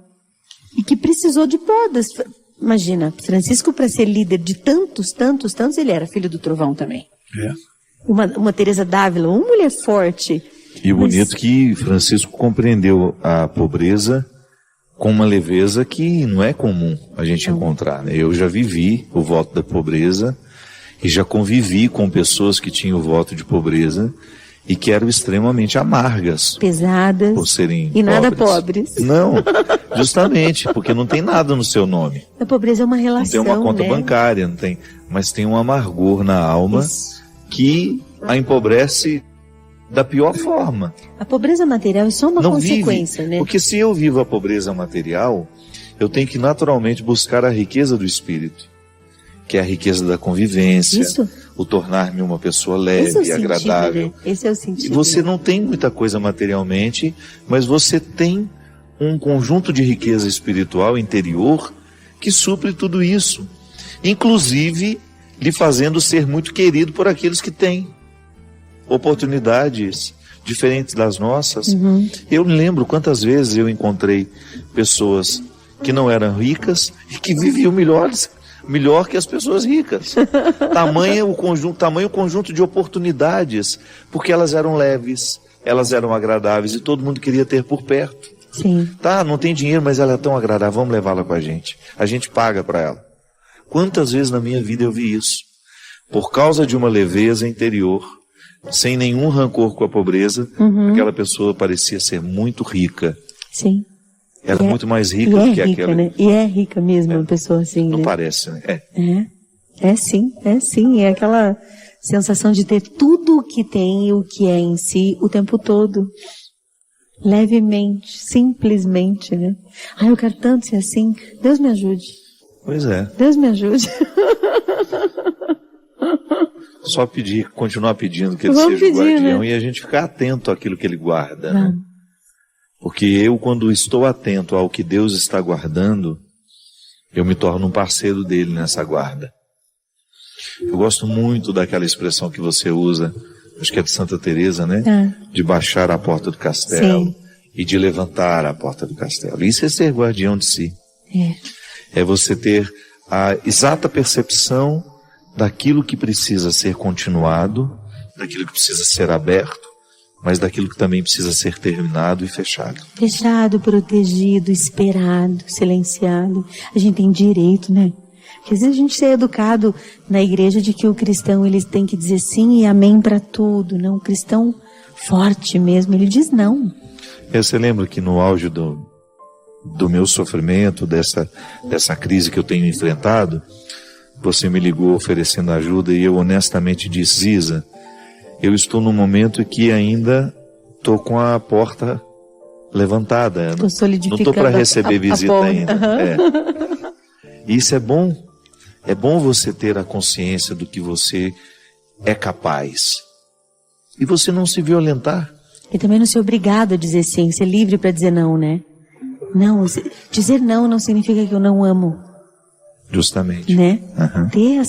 e que precisou de podas. Imagina, Francisco, para ser líder de tantos, ele era filho do trovão também. Uma Teresa d'Ávila, uma mulher forte. E o bonito que Francisco compreendeu a pobreza com uma leveza que não é comum a gente encontrar, né? Eu já vivi o voto da pobreza e já convivi com pessoas que tinham o voto de pobreza e que eram extremamente amargas. Pesadas. Por serem e nada pobres. pobres. Não, justamente, porque não tem nada no seu nome. A pobreza é uma relação, não tem uma conta né? bancária, não tem, mas tem um amargor na alma que a empobrece da pior forma. A pobreza material é só uma consequência, né? Porque se eu vivo a pobreza material, eu tenho que naturalmente buscar a riqueza do espírito, que é a riqueza da convivência, o tornar-me uma pessoa leve e agradável. Né? Esse é o sentido. E você não tem muita coisa materialmente, mas você tem um conjunto de riqueza espiritual interior que supre tudo isso, inclusive lhe fazendo ser muito querido por aqueles que têm oportunidades diferentes das nossas. Eu me lembro quantas vezes eu encontrei pessoas que não eram ricas e que viviam melhor que as pessoas ricas. Tamanho o conjunto de oportunidades, porque elas eram leves, elas eram agradáveis e todo mundo queria ter por perto. Sim. Tá, não tem dinheiro, mas ela é tão agradável, vamos levá-la com a gente paga para ela. Quantas vezes na minha vida eu vi isso? Por causa de uma leveza interior, sem nenhum rancor com a pobreza, aquela pessoa parecia ser muito rica. Sim. Era muito mais rica do que aquela. Né? E é rica mesmo, uma pessoa assim, não né? parece, né? É sim. É aquela sensação de ter tudo o que tem e o que é em si o tempo todo. Levemente, simplesmente, né? Eu quero tanto ser assim. Deus me ajude. Pois é. Deus me ajude. Só continuar pedindo que ele seja o guardião, né? E a gente ficar atento àquilo que ele guarda. Né? Porque eu, quando estou atento ao que Deus está guardando, eu me torno um parceiro dele nessa guarda. Eu gosto muito daquela expressão que você usa, acho que é de Santa Teresa, né? De baixar a porta do castelo. Sim. E de levantar a porta do castelo. Isso é ser guardião de si. É você ter a exata percepção daquilo que precisa ser continuado, daquilo que precisa ser aberto, mas daquilo que também precisa ser terminado e fechado. Fechado, protegido, esperado, silenciado. A gente tem direito, né? Porque às vezes a gente é educado na igreja de que o cristão ele tem que dizer sim e amém para tudo. Não, o cristão forte mesmo, ele diz não. Você lembra que no auge do meu sofrimento, dessa crise que eu tenho enfrentado, você me ligou oferecendo ajuda e eu honestamente disse, Isa, eu estou num momento que ainda estou com a porta levantada. Estou solidificando. Não estou para receber visita ainda. Isso é bom. É bom você ter a consciência do que você é capaz. E você não se violentar. E também não ser obrigado a dizer sim, ser livre para dizer não, né? Não, dizer não significa que eu não amo. Justamente. Né? Uhum. Ter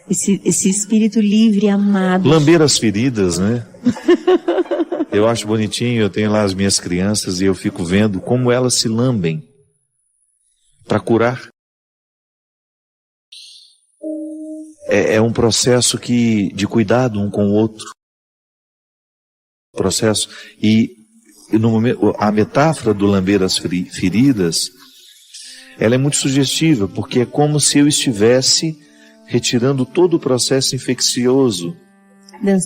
esse espírito livre, amado. Lamber as feridas, né? Eu acho bonitinho, eu tenho lá as minhas crianças e eu fico vendo como elas se lambem para curar. É um processo de cuidado um com o outro. Processo. E no momento, a metáfora do lamber as feridas, ela é muito sugestiva, porque é como se eu estivesse retirando todo o processo infeccioso.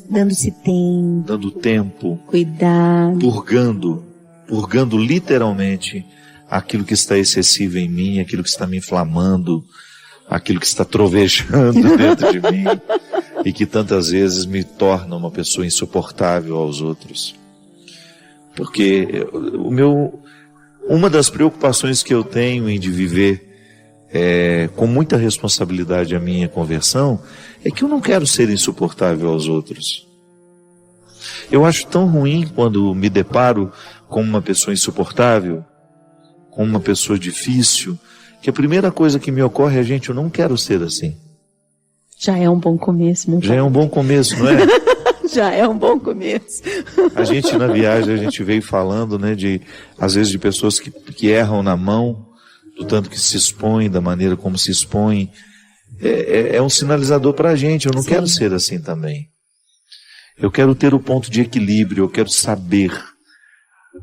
Dando-se tempo. Dando tempo. Cuidado. Purgando literalmente aquilo que está excessivo em mim, aquilo que está me inflamando, aquilo que está trovejando dentro de mim e que tantas vezes me torna uma pessoa insuportável aos outros. Porque uma das preocupações que eu tenho em de viver com muita responsabilidade a minha conversão é que eu não quero ser insuportável aos outros. Eu acho tão ruim quando me deparo com uma pessoa insuportável, com uma pessoa difícil, que a primeira coisa que me ocorre é, gente, eu não quero ser assim. Já é um bom começo, meu pai. Já é um bom começo, não é? Já é um bom começo. A gente, na viagem, a gente veio falando, né, às vezes de pessoas que erram na mão, do tanto que se expõem, da maneira como se expõem. É um sinalizador para a gente. Eu não quero ser assim também. Eu quero ter o ponto de equilíbrio, eu quero saber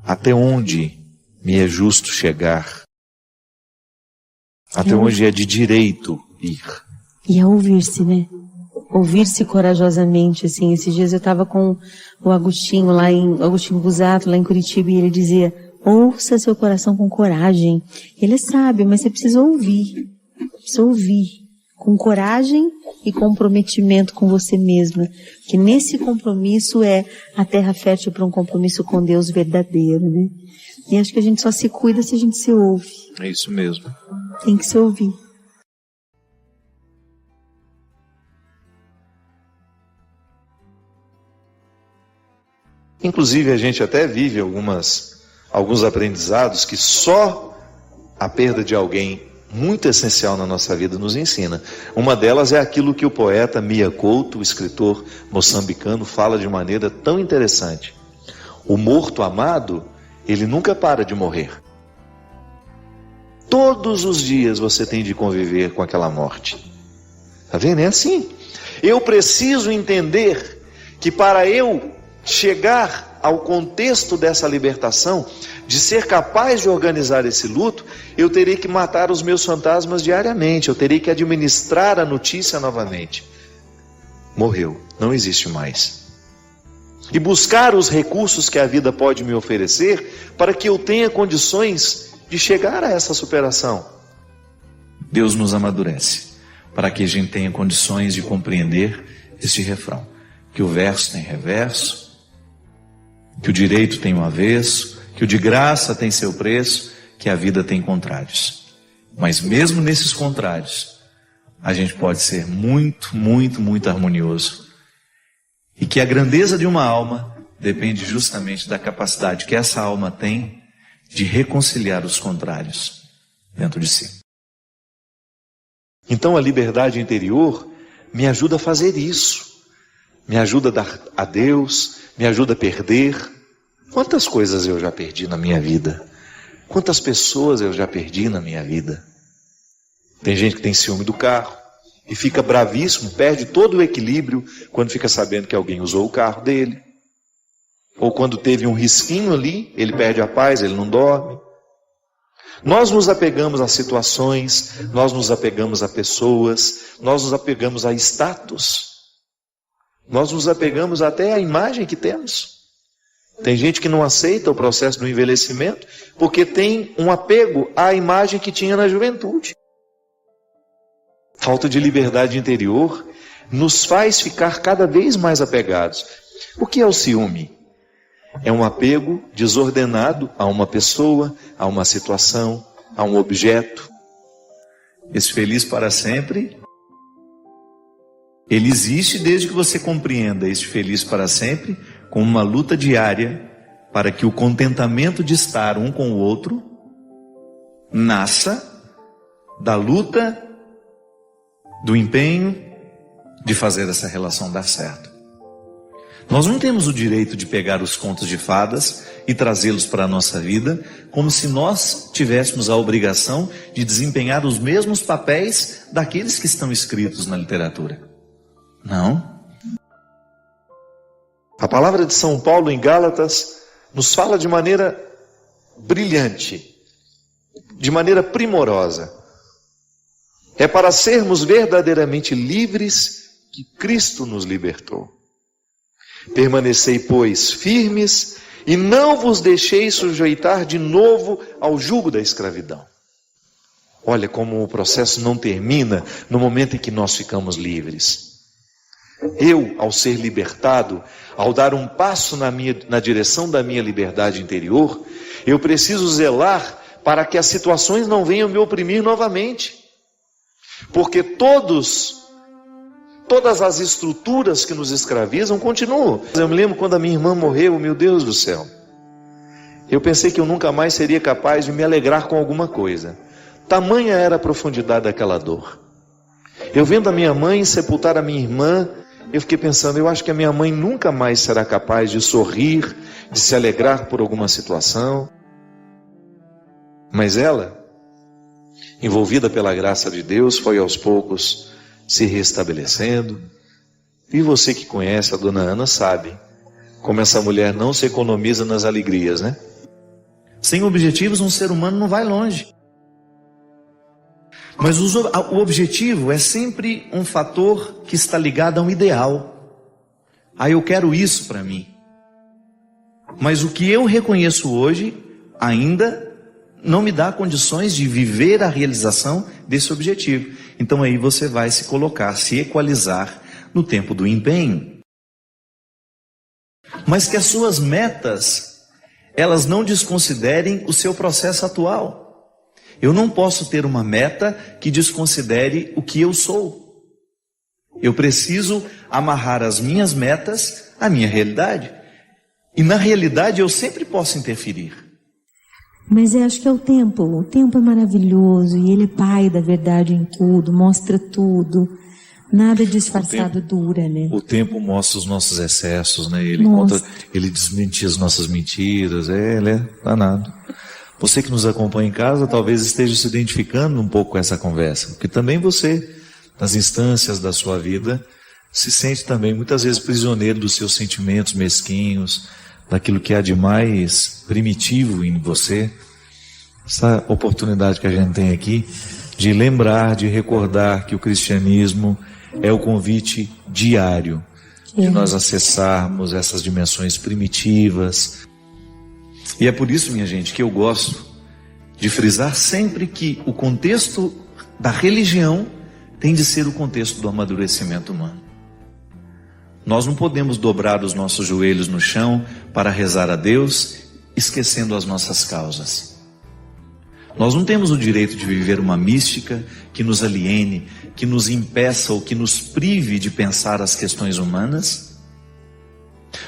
até onde me é justo chegar, até onde é de direito ir. E é ouvir-se, né? Ouvir-se corajosamente, assim. Esses dias eu estava com o Agostinho Agostinho Busato, lá em Curitiba, e ele dizia: ouça seu coração com coragem. Ele é sábio, mas você precisa ouvir. Precisa ouvir. Com coragem e comprometimento com você mesma. Que nesse compromisso é a terra fértil para um compromisso com Deus verdadeiro, né? E acho que a gente só se cuida se a gente se ouve. É isso mesmo. Tem que se ouvir. Inclusive, a gente até vive alguns aprendizados que só a perda de alguém muito essencial na nossa vida nos ensina. Uma delas é aquilo que o poeta Mia Couto, o escritor moçambicano, fala de maneira tão interessante. O morto amado, ele nunca para de morrer. Todos os dias você tem de conviver com aquela morte. Tá vendo? É assim. Eu preciso entender que para eu chegar ao contexto dessa libertação, de ser capaz de organizar esse luto, eu terei que matar os meus fantasmas diariamente, eu terei que administrar a notícia novamente. Morreu, não existe mais. E buscar os recursos que a vida pode me oferecer para que eu tenha condições de chegar a essa superação. Deus nos amadurece para que a gente tenha condições de compreender este refrão, que o verso tem reverso, que o direito tem um avesso, que o de graça tem seu preço, que a vida tem contrários. Mas mesmo nesses contrários, a gente pode ser muito, muito, muito harmonioso. E que a grandeza de uma alma depende justamente da capacidade que essa alma tem de reconciliar os contrários dentro de si. Então a liberdade interior me ajuda a fazer isso. Me ajuda a dar a Deus, me ajuda a perder. Quantas coisas eu já perdi na minha vida? Quantas pessoas eu já perdi na minha vida? Tem gente que tem ciúme do carro e fica bravíssimo, perde todo o equilíbrio quando fica sabendo que alguém usou o carro dele. Ou quando teve um risquinho ali, ele perde a paz, ele não dorme. Nós nos apegamos a situações, nós nos apegamos a pessoas, nós nos apegamos a status, nós nos apegamos até à imagem que temos. Tem gente que não aceita o processo do envelhecimento porque tem um apego à imagem que tinha na juventude. Falta de liberdade interior nos faz ficar cada vez mais apegados. O que é o ciúme? É um apego desordenado a uma pessoa, a uma situação, a um objeto. Esse feliz para sempre, ele existe desde que você compreenda este feliz para sempre como uma luta diária para que o contentamento de estar um com o outro nasça da luta do empenho de fazer essa relação dar certo. Nós não temos o direito de pegar os contos de fadas e trazê-los para a nossa vida como se nós tivéssemos a obrigação de desempenhar os mesmos papéis daqueles que estão escritos na literatura. Não. A palavra de São Paulo em Gálatas nos fala de maneira brilhante, de maneira primorosa. É para sermos verdadeiramente livres que Cristo nos libertou. Permanecei, pois, firmes e não vos deixeis sujeitar de novo ao jugo da escravidão. Olha como o processo não termina no momento em que nós ficamos livres. Eu, ao ser libertado, ao dar um passo na direção da minha liberdade interior, eu preciso zelar para que as situações não venham me oprimir novamente. Porque todas as estruturas que nos escravizam continuam. Eu me lembro quando a minha irmã morreu, meu Deus do céu. Eu pensei que eu nunca mais seria capaz de me alegrar com alguma coisa. Tamanha era a profundidade daquela dor. Eu vendo a minha mãe sepultar a minha irmã, eu fiquei pensando, eu acho que a minha mãe nunca mais será capaz de sorrir, de se alegrar por alguma situação. Mas ela, envolvida pela graça de Deus, foi aos poucos se restabelecendo. E você que conhece a dona Ana sabe como essa mulher não se economiza nas alegrias, né? Sem objetivos um ser humano não vai longe. Mas o objetivo é sempre um fator que está ligado a um ideal. Eu quero isso para mim. Mas o que eu reconheço hoje ainda não me dá condições de viver a realização desse objetivo. Então aí você vai se colocar, se equalizar no tempo do empenho. Mas que as suas metas, elas não desconsiderem o seu processo atual. Eu não posso ter uma meta que desconsidere o que eu sou. Eu preciso amarrar as minhas metas à minha realidade. E na realidade eu sempre posso interferir. Mas eu acho que é o tempo. O tempo é maravilhoso e ele é pai da verdade em tudo, mostra tudo. Nada disfarçado dura, né? O tempo mostra os nossos excessos, né? Ele desmentia as nossas mentiras. Ele é danado. Você que nos acompanha em casa talvez esteja se identificando um pouco com essa conversa, porque também você, nas instâncias da sua vida, se sente também muitas vezes prisioneiro dos seus sentimentos mesquinhos, daquilo que há de mais primitivo em você. Essa oportunidade que a gente tem aqui de lembrar, de recordar que o cristianismo é o convite diário de nós acessarmos essas dimensões primitivas. E é por isso, minha gente, que eu gosto de frisar sempre que o contexto da religião tem de ser o contexto do amadurecimento humano. Nós não podemos dobrar os nossos joelhos no chão para rezar a Deus, esquecendo as nossas causas. Nós não temos o direito de viver uma mística que nos aliene, que nos impeça ou que nos prive de pensar as questões humanas.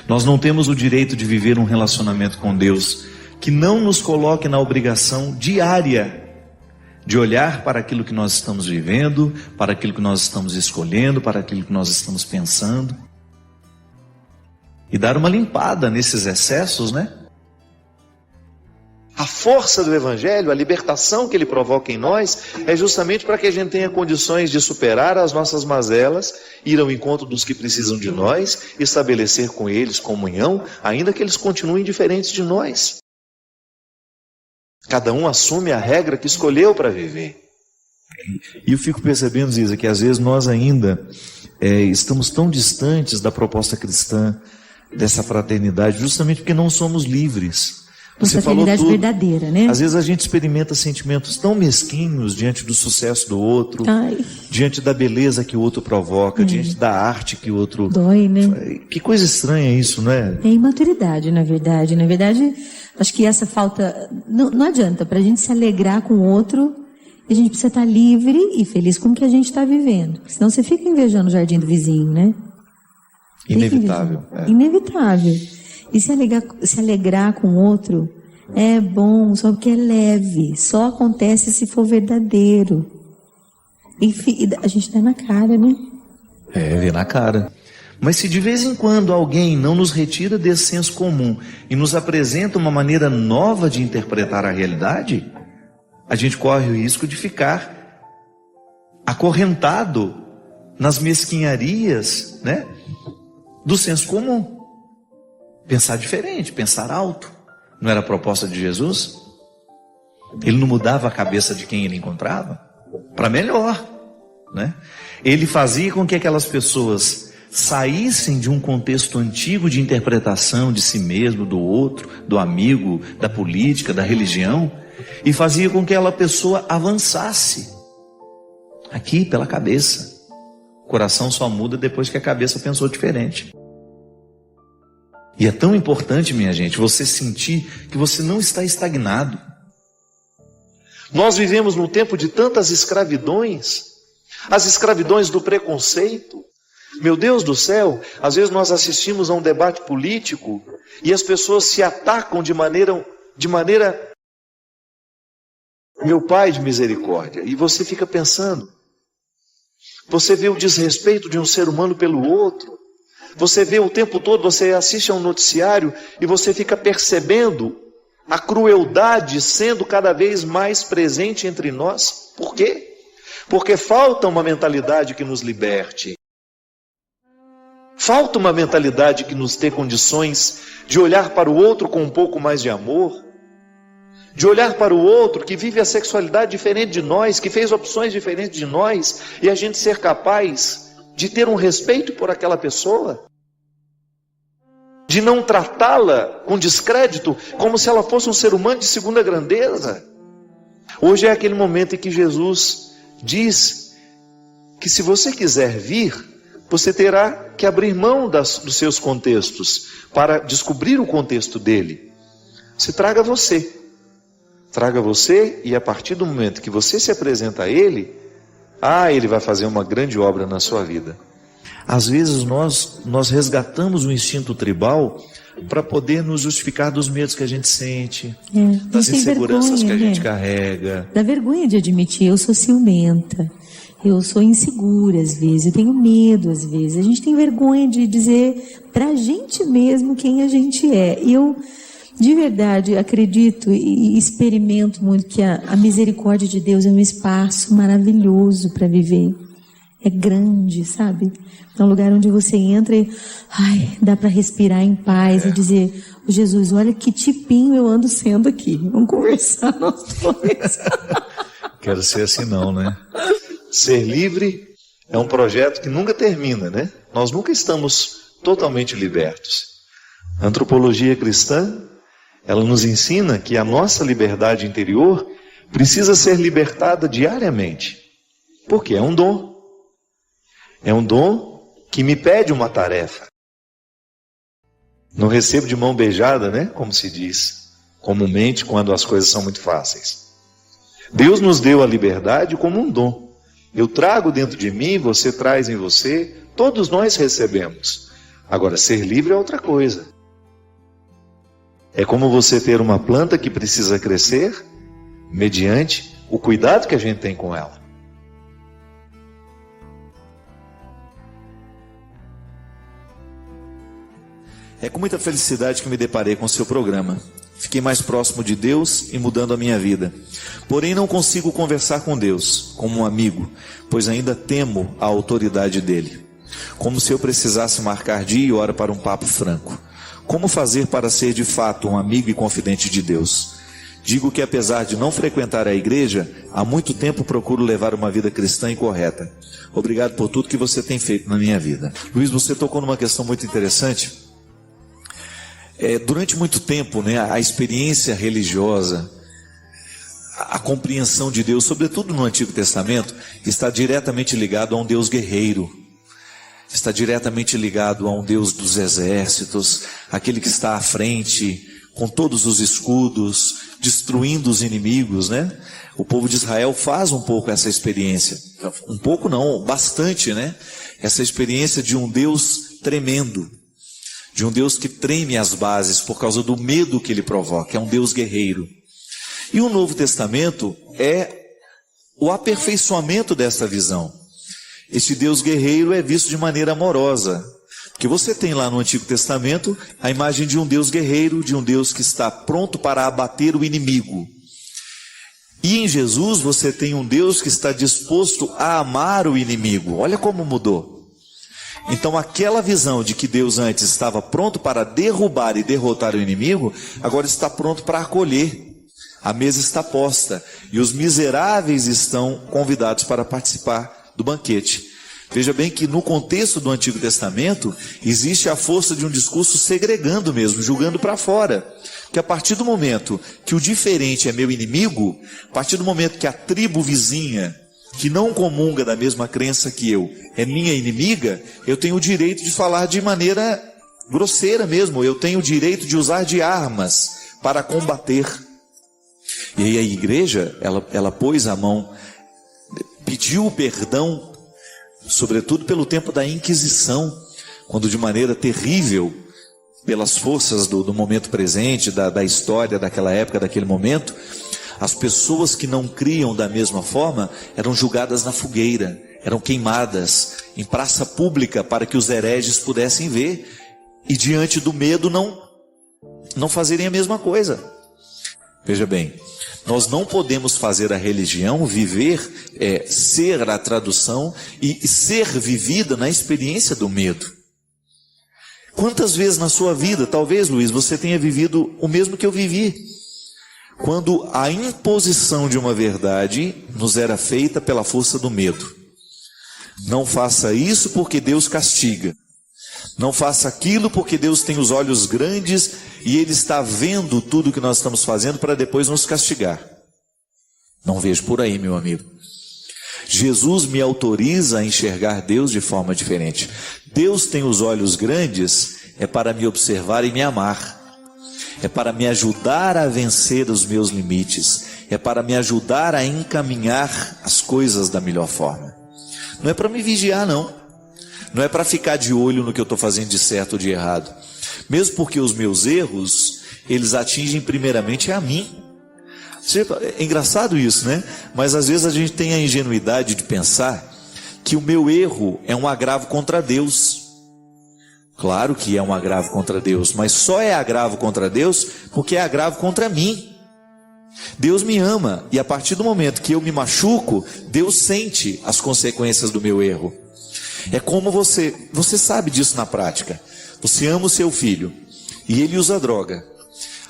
Nós não temos o direito de viver um relacionamento com Deus que não nos coloque na obrigação diária de olhar para aquilo que nós estamos vivendo, para aquilo que nós estamos escolhendo, para aquilo que nós estamos pensando. E dar uma limpada nesses excessos, né? A força do Evangelho, a libertação que ele provoca em nós, é justamente para que a gente tenha condições de superar as nossas mazelas, ir ao encontro dos que precisam de nós, estabelecer com eles comunhão, ainda que eles continuem diferentes de nós. Cada um assume a regra que escolheu para viver. E eu fico percebendo, Ziza, que às vezes nós ainda estamos tão distantes da proposta cristã, dessa fraternidade, justamente porque não somos livres. Você falou tudo. Verdadeira, né? Às vezes a gente experimenta sentimentos tão mesquinhos diante do sucesso do outro, diante da beleza que o outro provoca, diante da arte que o outro... Dói, né? Que coisa estranha isso, não é? É imaturidade, na verdade. Na verdade, acho que essa falta... Não adianta, para a gente se alegrar com o outro, a gente precisa estar livre e feliz com o que a gente está vivendo. Senão você fica invejando o jardim do vizinho, né? Inevitável. Inevitável. E se alegrar com o outro é bom, só porque é leve. Só acontece se for verdadeiro. Enfim, a gente dá na cara, né? Vê na cara. Mas se de vez em quando alguém não nos retira desse senso comum e nos apresenta uma maneira nova de interpretar a realidade, a gente corre o risco de ficar acorrentado nas mesquinharias, né, do senso comum. Pensar diferente, pensar alto. Não era a proposta de Jesus? Ele não mudava a cabeça de quem ele encontrava para melhor, né? Ele fazia com que aquelas pessoas saíssem de um contexto antigo de interpretação de si mesmo, do outro, do amigo, da política, da religião, e fazia com que aquela pessoa avançasse aqui pela cabeça. O coração só muda depois que a cabeça pensou diferente. E é tão importante, minha gente, você sentir que você não está estagnado. Nós vivemos num tempo de tantas escravidões, as escravidões do preconceito. Meu Deus do céu, às vezes nós assistimos a um debate político e as pessoas se atacam de maneira, meu Pai de misericórdia, e você fica pensando, você vê o desrespeito de um ser humano pelo outro, você vê o tempo todo, você assiste a um noticiário e você fica percebendo a crueldade sendo cada vez mais presente entre nós. Por quê? Porque falta uma mentalidade que nos liberte. Falta uma mentalidade que nos dê condições de olhar para o outro com um pouco mais de amor, de olhar para o outro que vive a sexualidade diferente de nós, que fez opções diferentes de nós, e a gente ser capaz de ter um respeito por aquela pessoa, de não tratá-la com descrédito, como se ela fosse um ser humano de segunda grandeza. Hoje é aquele momento em que Jesus diz que se você quiser vir, você terá que abrir mão dos seus contextos para descobrir o contexto dele. Se traga você. Traga você, e a partir do momento que você se apresenta a ele, ele vai fazer uma grande obra na sua vida. Às vezes nós resgatamos o instinto tribal para poder nos justificar dos medos que a gente sente, das inseguranças que a gente carrega. Dá vergonha de admitir, eu sou ciumenta. Eu sou insegura às vezes, eu tenho medo às vezes. A gente tem vergonha de dizer pra gente mesmo quem a gente é. E eu, de verdade, acredito e experimento muito que a misericórdia de Deus é um espaço maravilhoso para viver. É grande, sabe? É um lugar onde você entra e dá para respirar em paz e dizer, Jesus, olha que tipinho eu ando sendo aqui. Vamos conversar nós dois. Quero ser assim não, né? Ser livre é um projeto que nunca termina, né? Nós nunca estamos totalmente libertos. A antropologia cristã, ela nos ensina que a nossa liberdade interior precisa ser libertada diariamente. Porque é um dom. É um dom que me pede uma tarefa. Não recebo de mão beijada, né? Como se diz comumente quando as coisas são muito fáceis. Deus nos deu a liberdade como um dom. Eu trago dentro de mim, você traz em você, todos nós recebemos. Agora, ser livre é outra coisa. É como você ter uma planta que precisa crescer mediante o cuidado que a gente tem com ela. É com muita felicidade que me deparei com o seu programa. Fiquei mais próximo de Deus e mudando a minha vida. Porém, não consigo conversar com Deus como um amigo, pois ainda temo a autoridade dele. Como se eu precisasse marcar dia e hora para um papo franco. Como fazer para ser de fato um amigo e confidente de Deus? Digo que apesar de não frequentar a igreja, há muito tempo procuro levar uma vida cristã e correta. Obrigado por tudo que você tem feito na minha vida. Luiz, você tocou numa questão muito interessante. Durante muito tempo, né, a experiência religiosa, a compreensão de Deus, sobretudo no Antigo Testamento, está diretamente ligado a um Deus guerreiro. Está diretamente ligado a um Deus dos exércitos, aquele que está à frente, com todos os escudos, destruindo os inimigos, né? O povo de Israel faz um pouco essa experiência. Um pouco não, bastante, né? Essa experiência de um Deus tremendo. De um Deus que treme as bases por causa do medo que ele provoca. É um Deus guerreiro. E o Novo Testamento é o aperfeiçoamento desta visão. Este Deus guerreiro é visto de maneira amorosa, porque você tem lá no Antigo Testamento a imagem de um Deus guerreiro, de um Deus que está pronto para abater o inimigo. E em Jesus você tem um Deus que está disposto a amar o inimigo. Olha como mudou. Então aquela visão de que Deus antes estava pronto para derrubar e derrotar o inimigo, agora está pronto para acolher. A mesa está posta e os miseráveis estão convidados para participar do banquete. Veja bem que no contexto do Antigo Testamento existe a força de um discurso segregando mesmo, julgando para fora. Que a partir do momento que o diferente é meu inimigo, a partir do momento que a tribo vizinha, que não comunga da mesma crença que eu, é minha inimiga, eu tenho o direito de falar de maneira grosseira mesmo, eu tenho o direito de usar de armas para combater. E aí a igreja, ela pôs a mão, pediu o perdão, sobretudo pelo tempo da Inquisição, quando de maneira terrível, pelas forças do momento presente, da história daquela época, daquele momento, as pessoas que não criam da mesma forma eram julgadas na fogueira, eram queimadas em praça pública para que os hereges pudessem ver e diante do medo não fazerem a mesma coisa. Veja bem, nós não podemos fazer a religião viver, ser a tradução e ser vivida na experiência do medo. Quantas vezes na sua vida, talvez, Luiz, você tenha vivido o mesmo que eu vivi, quando a imposição de uma verdade nos era feita pela força do medo. Não faça isso porque Deus castiga. Não faça aquilo porque Deus tem os olhos grandes e Ele está vendo tudo que nós estamos fazendo para depois nos castigar. Não vejo por aí, meu amigo. Jesus me autoriza a enxergar Deus de forma diferente. Deus tem os olhos grandes, é para me observar e me amar. É para me ajudar a vencer os meus limites. É para me ajudar a encaminhar as coisas da melhor forma. Não é para me vigiar, não. Não é para ficar de olho no que eu estou fazendo de certo ou de errado. Mesmo porque os meus erros, eles atingem primeiramente a mim. É engraçado isso, né? Mas às vezes a gente tem a ingenuidade de pensar que o meu erro é um agravo contra Deus. Claro que é um agravo contra Deus, mas só é agravo contra Deus porque é agravo contra mim. Deus me ama e a partir do momento que eu me machuco, Deus sente as consequências do meu erro. É como você sabe disso na prática. Você ama o seu filho e ele usa droga.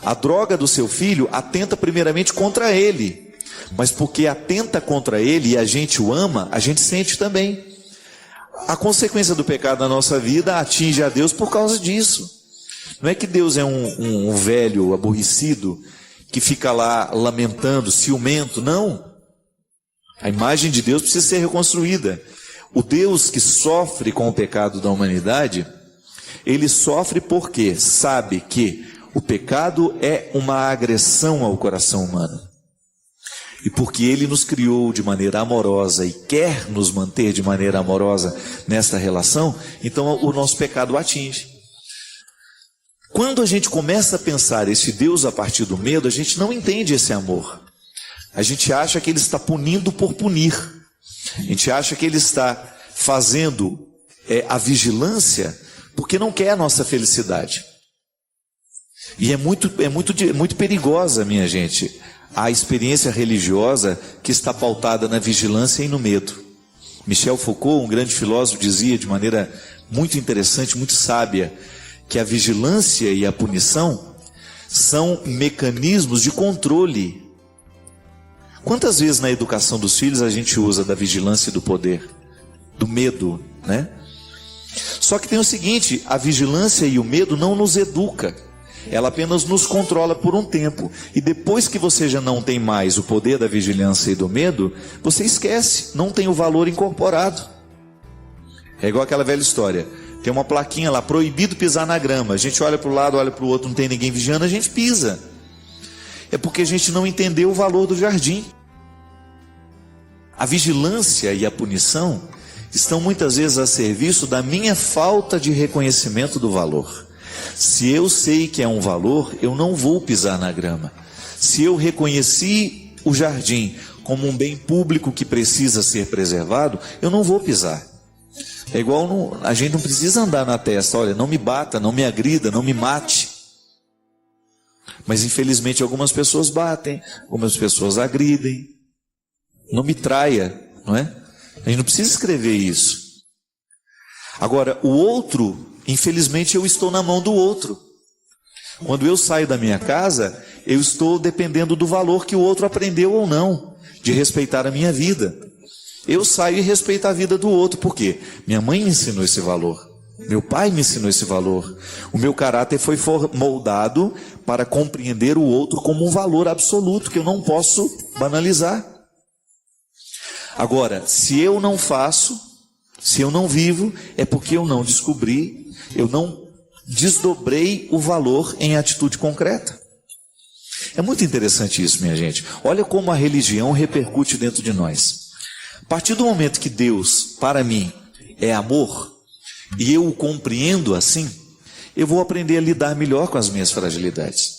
A droga do seu filho atenta primeiramente contra ele, mas porque atenta contra ele e a gente o ama, a gente sente também. A consequência do pecado na nossa vida atinge a Deus por causa disso. Não é que Deus é um velho aborrecido que fica lá lamentando, ciumento, não. A imagem de Deus precisa ser reconstruída. O Deus que sofre com o pecado da humanidade, ele sofre porque sabe que o pecado é uma agressão ao coração humano. E porque Ele nos criou de maneira amorosa e quer nos manter de maneira amorosa nesta relação, então o nosso pecado o atinge. Quando a gente começa a pensar esse Deus a partir do medo, a gente não entende esse amor. A gente acha que Ele está punindo por punir. A gente acha que Ele está fazendo a vigilância porque não quer a nossa felicidade. E é muito perigosa, minha gente, a experiência religiosa que está pautada na vigilância e no medo. Michel Foucault, um grande filósofo, dizia de maneira muito interessante, muito sábia, que a vigilância e a punição são mecanismos de controle. Quantas vezes na educação dos filhos a gente usa da vigilância e do poder, do medo, né? Só que tem o seguinte, a vigilância e o medo não nos educa. Ela apenas nos controla por um tempo. E depois que você já não tem mais o poder da vigilância e do medo, você esquece, não tem o valor incorporado. É igual aquela velha história. Tem uma plaquinha lá, proibido pisar na grama. A gente olha para o lado, olha para o outro, não tem ninguém vigiando, a gente pisa. É porque a gente não entendeu o valor do jardim. A vigilância e a punição estão muitas vezes a serviço da minha falta de reconhecimento do valor. Se eu sei que é um valor, eu não vou pisar na grama. Se eu reconheci o jardim como um bem público que precisa ser preservado, eu não vou pisar. É igual, a gente não precisa andar na testa, olha, não me bata, não me agrida, não me mate. Mas infelizmente algumas pessoas batem, algumas pessoas agridem. Não me traia, não é? A gente não precisa escrever isso. Agora, o outro, infelizmente eu estou na mão do outro. Quando eu saio da minha casa, eu estou dependendo do valor que o outro aprendeu ou não, de respeitar a minha vida. Eu saio e respeito a vida do outro, por quê? Minha mãe me ensinou esse valor, meu pai me ensinou esse valor. O meu caráter foi moldado para compreender o outro como um valor absoluto, que eu não posso banalizar. Agora, se eu não faço, se eu não vivo, é porque eu não descobri, eu não desdobrei o valor em atitude concreta. É muito interessante isso, minha gente. Olha como a religião repercute dentro de nós. A partir do momento que Deus, para mim, é amor, e eu o compreendo assim, eu vou aprender a lidar melhor com as minhas fragilidades.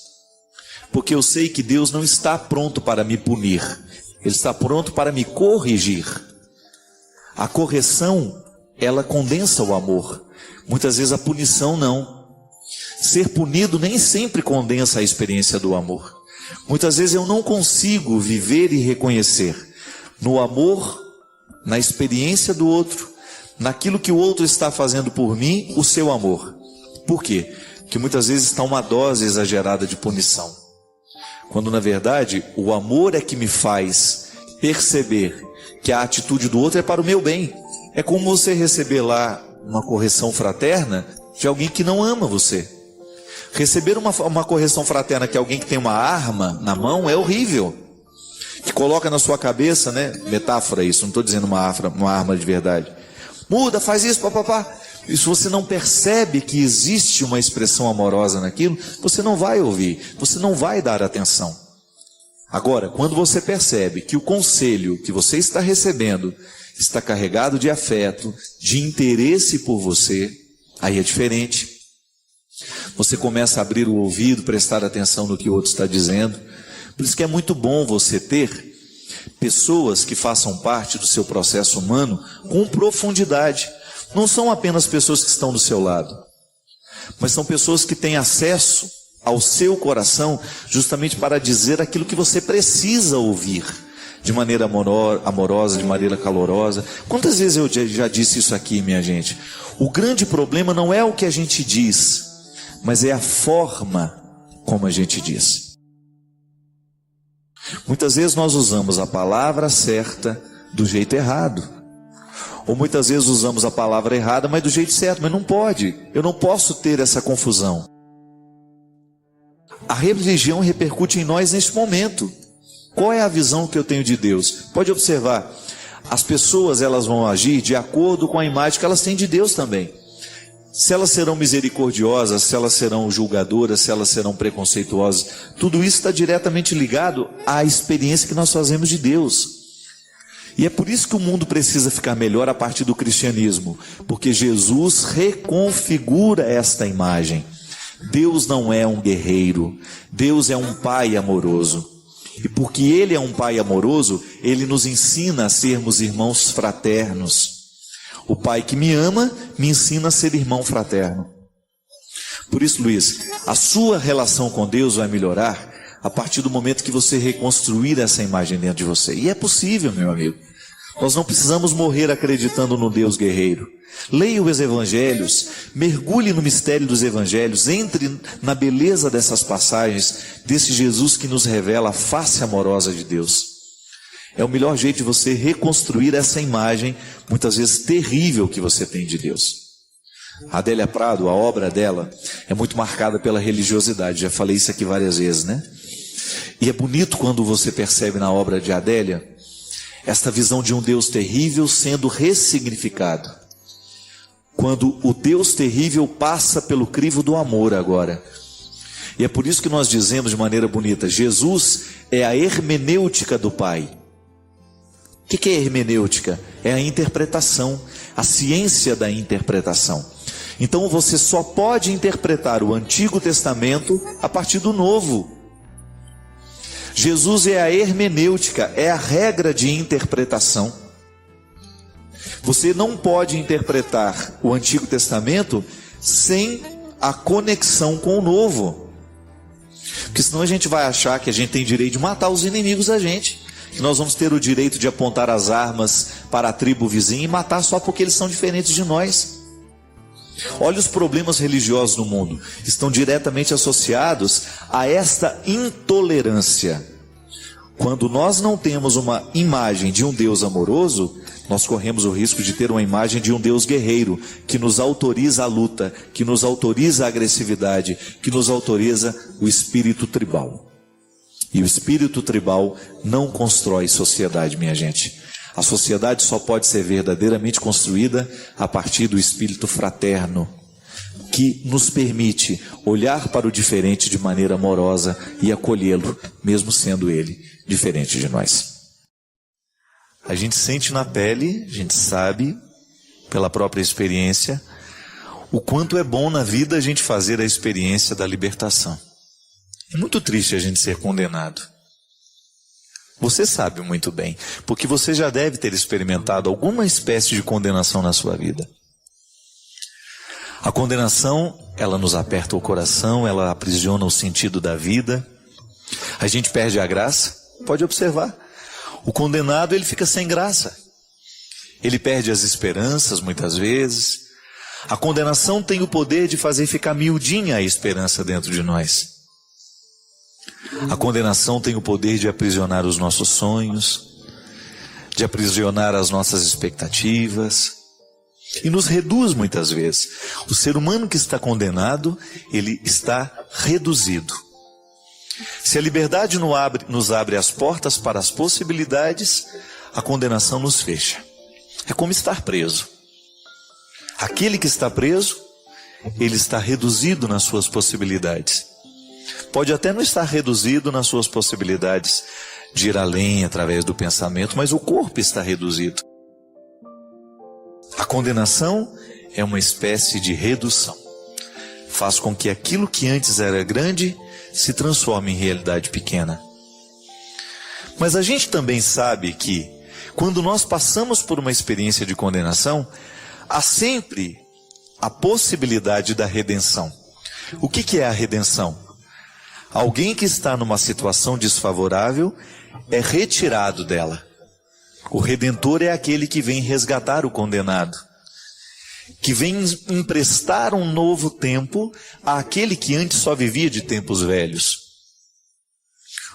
Porque eu sei que Deus não está pronto para me punir, Ele está pronto para me corrigir. A correção, ela condensa o amor. Muitas vezes a punição não. Ser punido nem sempre condensa a experiência do amor. Muitas vezes eu não consigo viver e reconhecer no amor, na experiência do outro, naquilo que o outro está fazendo por mim, o seu amor. Por quê? Porque muitas vezes está uma dose exagerada de punição. Quando na verdade o amor é que me faz perceber que a atitude do outro é para o meu bem. É como você receber lá uma correção fraterna de alguém que não ama você. Receber uma correção fraterna de alguém que tem uma arma na mão é horrível. Que coloca na sua cabeça, né? Metáfora isso, não estou dizendo uma arma de verdade. Muda, faz isso, papapá. E se você não percebe que existe uma expressão amorosa naquilo, você não vai ouvir, você não vai dar atenção. Agora, quando você percebe que o conselho que você está recebendo está carregado de afeto, de interesse por você, aí é diferente. Você começa a abrir o ouvido, prestar atenção no que o outro está dizendo. Por isso que é muito bom você ter pessoas que façam parte do seu processo humano com profundidade. Não são apenas pessoas que estão do seu lado, mas são pessoas que têm acesso ao seu coração justamente para dizer aquilo que você precisa ouvir, de maneira amorosa, de maneira calorosa. Quantas vezes eu já disse isso aqui, minha gente? O grande problema não é o que a gente diz, mas é a forma como a gente diz. Muitas vezes nós usamos a palavra certa do jeito errado. Ou muitas vezes usamos a palavra errada, mas do jeito certo. Mas não pode. Eu não posso ter essa confusão. A religião repercute em nós neste momento. Qual é a visão que eu tenho de Deus? Pode observar. As pessoas elas vão agir de acordo com a imagem que elas têm de Deus também. Se elas serão misericordiosas, se elas serão julgadoras, se elas serão preconceituosas, tudo isso está diretamente ligado à experiência que nós fazemos de Deus. E é por isso que o mundo precisa ficar melhor a partir do cristianismo, porque Jesus reconfigura esta imagem. Deus não é um guerreiro, Deus é um pai amoroso. E porque Ele é um pai amoroso, Ele nos ensina a sermos irmãos fraternos. O pai que me ama, me ensina a ser irmão fraterno. Por isso, Luiz, a sua relação com Deus vai melhorar a partir do momento que você reconstruir essa imagem dentro de você. E é possível, meu amigo. Nós não precisamos morrer acreditando no Deus guerreiro. Leia os evangelhos, mergulhe no mistério dos evangelhos, entre na beleza dessas passagens, desse Jesus que nos revela a face amorosa de Deus. É o melhor jeito de você reconstruir essa imagem, muitas vezes terrível, que você tem de Deus. A Adélia Prado, a obra dela, é muito marcada pela religiosidade. Já falei isso aqui várias vezes, né? E é bonito quando você percebe na obra de Adélia esta visão de um Deus terrível sendo ressignificado. Quando o Deus terrível passa pelo crivo do amor agora. E é por isso que nós dizemos de maneira bonita, Jesus é a hermenêutica do Pai. O que é hermenêutica? É a interpretação, a ciência da interpretação. Então você só pode interpretar o Antigo Testamento a partir do Novo. Jesus é a hermenêutica, é a regra de interpretação. Você não pode interpretar o Antigo Testamento sem a conexão com o Novo. Porque senão a gente vai achar que a gente tem direito de matar os inimigos da gente. Que nós vamos ter o direito de apontar as armas para a tribo vizinha e matar só porque eles são diferentes de nós. Olha os problemas religiosos no mundo. Estão diretamente associados a esta intolerância. Quando nós não temos uma imagem de um Deus amoroso, nós corremos o risco de ter uma imagem de um Deus guerreiro, que nos autoriza a luta, que nos autoriza a agressividade, que nos autoriza o espírito tribal. E o espírito tribal não constrói sociedade, minha gente. A sociedade só pode ser verdadeiramente construída a partir do espírito fraterno, que nos permite olhar para o diferente de maneira amorosa e acolhê-lo, mesmo sendo ele diferente de nós. A gente sente na pele, a gente sabe, pela própria experiência, o quanto é bom na vida a gente fazer a experiência da libertação. É muito triste a gente ser condenado. Você sabe muito bem, porque você já deve ter experimentado alguma espécie de condenação na sua vida. A condenação, ela nos aperta o coração, ela aprisiona o sentido da vida. A gente perde a graça. Pode observar. O condenado, ele fica sem graça. Ele perde as esperanças muitas vezes. A condenação tem o poder de fazer ficar miudinha a esperança dentro de nós. A condenação tem o poder de aprisionar os nossos sonhos, de aprisionar as nossas expectativas, e nos reduz muitas vezes. O ser humano que está condenado, ele está reduzido. Se a liberdade nos abre as portas para as possibilidades, a condenação nos fecha. É como estar preso. Aquele que está preso, ele está reduzido nas suas possibilidades. Pode até não estar reduzido nas suas possibilidades de ir além através do pensamento, mas o corpo está reduzido. A condenação é uma espécie de redução. Faz com que aquilo que antes era grande se transforme em realidade pequena. Mas a gente também sabe que, quando nós passamos por uma experiência de condenação, há sempre a possibilidade da redenção. O que é a redenção? Alguém que está numa situação desfavorável é retirado dela. O Redentor é aquele que vem resgatar o condenado, que vem emprestar um novo tempo àquele que antes só vivia de tempos velhos.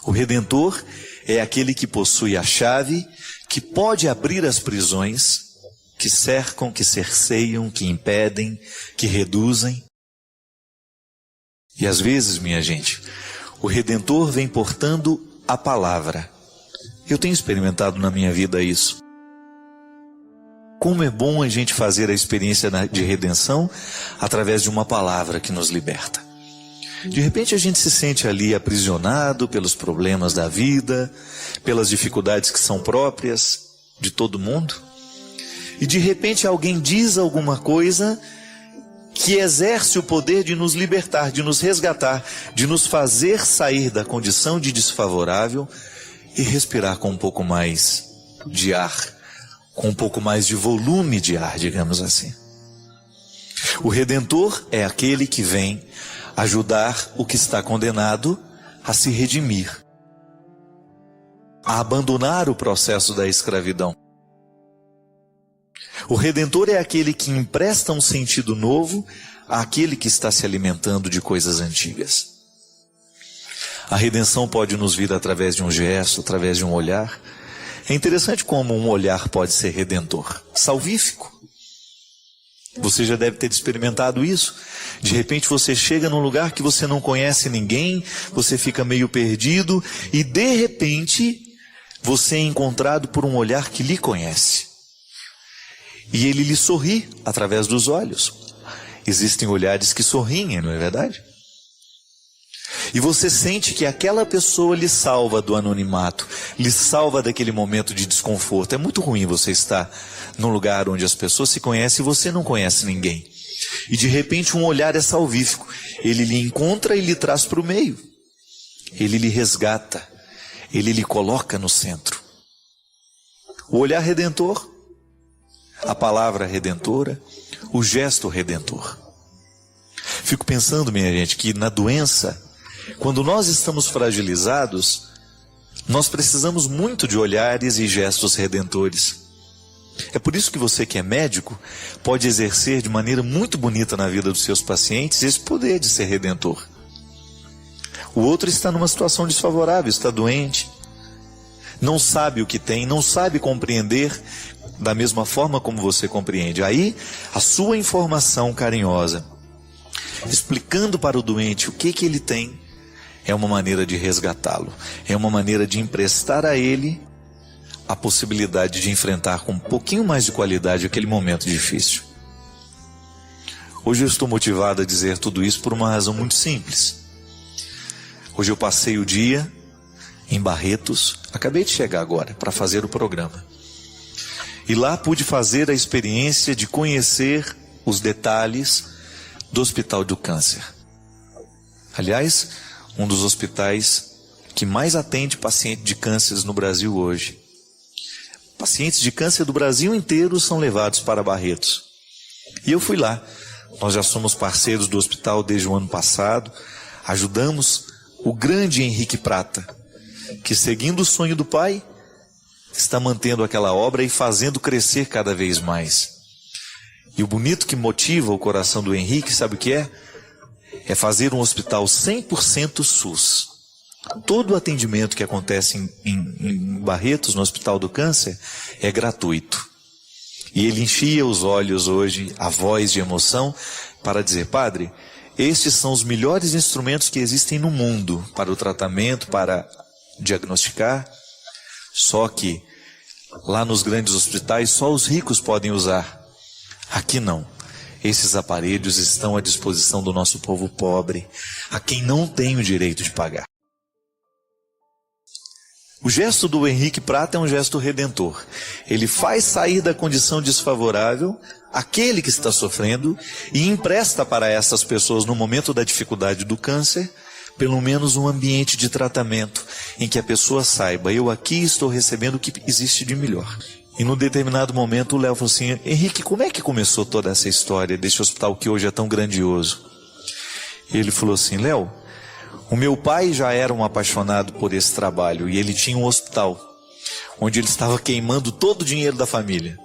O Redentor é aquele que possui a chave, que pode abrir as prisões, que cercam, que cerceiam, que impedem, que reduzem. E às vezes, minha gente, o Redentor vem portando a palavra. Eu tenho experimentado na minha vida isso. Como é bom a gente fazer a experiência de redenção através de uma palavra que nos liberta. De repente a gente se sente ali aprisionado pelos problemas da vida, pelas dificuldades que são próprias de todo mundo. E de repente alguém diz alguma coisa que exerce o poder de nos libertar, de nos resgatar, de nos fazer sair da condição de desfavorável e respirar com um pouco mais de ar, com um pouco mais de volume de ar, digamos assim. O Redentor é aquele que vem ajudar o que está condenado a se redimir, a abandonar o processo da escravidão. O Redentor é aquele que empresta um sentido novo àquele que está se alimentando de coisas antigas. A redenção pode nos vir através de um gesto, através de um olhar. É interessante como um olhar pode ser redentor, salvífico. Você já deve ter experimentado isso. De repente você chega num lugar que você não conhece ninguém, você fica meio perdido e de repente você é encontrado por um olhar que lhe conhece. E ele lhe sorri através dos olhos. Existem olhares que sorriem, não é verdade? E você sente que aquela pessoa lhe salva do anonimato, lhe salva daquele momento de desconforto. É muito ruim você estar num lugar onde as pessoas se conhecem e você não conhece ninguém. E de repente um olhar é salvífico. Ele lhe encontra e lhe traz para o meio. Ele lhe resgata. ele lhe coloca no centro. O olhar redentor, a palavra redentora, o gesto redentor. Fico pensando, minha gente, que na doença, quando nós estamos fragilizados, nós precisamos muito de olhares e gestos redentores. É por isso que você que é médico pode exercer de maneira muito bonita na vida dos seus pacientes esse poder de ser redentor. O outro está numa situação desfavorável, está doente, não sabe o que tem, não sabe compreender da mesma forma como você compreende. Aí, a sua informação carinhosa, explicando para o doente o que ele tem, é uma maneira de resgatá-lo, é uma maneira de emprestar a ele a possibilidade de enfrentar com um pouquinho mais de qualidade aquele momento difícil. Hoje eu estou motivado a dizer tudo isso por uma razão muito simples. Hoje eu passei o dia em Barretos, acabei de chegar agora para fazer o programa. E lá pude fazer a experiência de conhecer os detalhes do Hospital do Câncer. Aliás, um dos hospitais que mais atende paciente de cânceres no Brasil hoje. Pacientes de câncer do Brasil inteiro são levados para Barretos. E eu fui lá. Nós já somos parceiros do hospital desde o ano passado. Ajudamos o grande Henrique Prata, que seguindo o sonho do pai, está mantendo aquela obra e fazendo crescer cada vez mais. E o bonito que motiva o coração do Henrique, sabe o que é? É fazer um hospital 100% SUS. Todo o atendimento que acontece em Barretos, no Hospital do Câncer, é gratuito. E ele enchia os olhos hoje, a voz de emoção, para dizer: padre, estes são os melhores instrumentos que existem no mundo para o tratamento, para diagnosticar. Só que lá nos grandes hospitais só os ricos podem usar. Aqui não. Esses aparelhos estão à disposição do nosso povo pobre, a quem não tem o direito de pagar. O gesto do Henrique Prata é um gesto redentor. Ele faz sair da condição desfavorável aquele que está sofrendo e empresta para essas pessoas, no momento da dificuldade do câncer, pelo menos um ambiente de tratamento em que a pessoa saiba: eu aqui estou recebendo o que existe de melhor. E num determinado momento o Léo falou assim: Henrique, como é que começou toda essa história desse hospital que hoje é tão grandioso? E ele falou assim: Léo, o meu pai já era um apaixonado por esse trabalho e ele tinha um hospital onde ele estava queimando todo o dinheiro da família.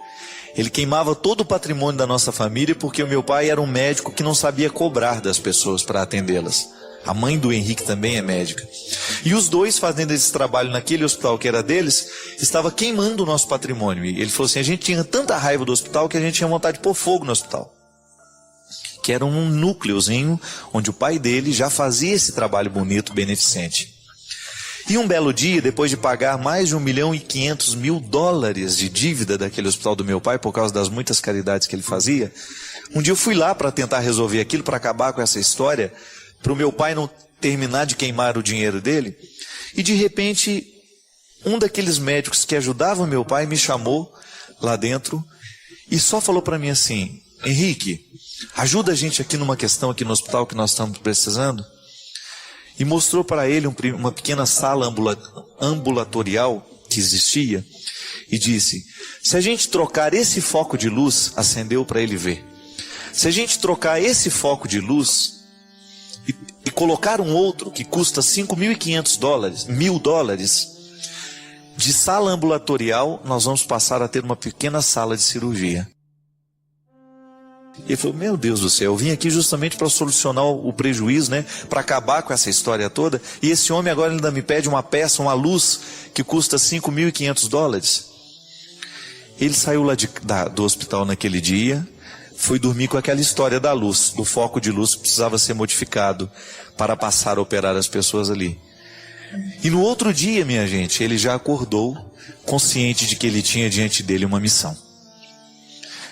Ele queimava todo o patrimônio da nossa família porque o meu pai era um médico que não sabia cobrar das pessoas para atendê-las. A mãe do Henrique também é médica. E os dois, fazendo esse trabalho naquele hospital que era deles, estava queimando o nosso patrimônio. E ele falou assim: a gente tinha tanta raiva do hospital que a gente tinha vontade de pôr fogo no hospital. Que era um núcleozinho onde o pai dele já fazia esse trabalho bonito, beneficente. E um belo dia, depois de pagar mais de $1.500.000 de dívida daquele hospital do meu pai, por causa das muitas caridades que ele fazia, um dia eu fui lá para tentar resolver aquilo, para acabar com essa história, para o meu pai não terminar de queimar o dinheiro dele. E de repente, um daqueles médicos que ajudavam meu pai me chamou lá dentro e só falou para mim assim: Henrique, ajuda a gente aqui numa questão aqui no hospital que nós estamos precisando. E mostrou para ele uma pequena sala ambulatorial que existia e disse: se a gente trocar esse foco de luz, acendeu para ele ver, se a gente trocar esse foco de luz e colocar um outro que custa $5.500 de sala ambulatorial, nós vamos passar a ter uma pequena sala de cirurgia. Ele falou: meu Deus do céu, eu vim aqui justamente para solucionar o prejuízo, né? Para acabar com essa história toda. E esse homem agora ainda me pede uma peça, uma luz, que custa $5.500. Ele saiu lá do hospital naquele dia, foi dormir com aquela história da luz, do foco de luz que precisava ser modificado para passar a operar as pessoas ali. E no outro dia, minha gente, ele já acordou, consciente de que ele tinha diante dele uma missão.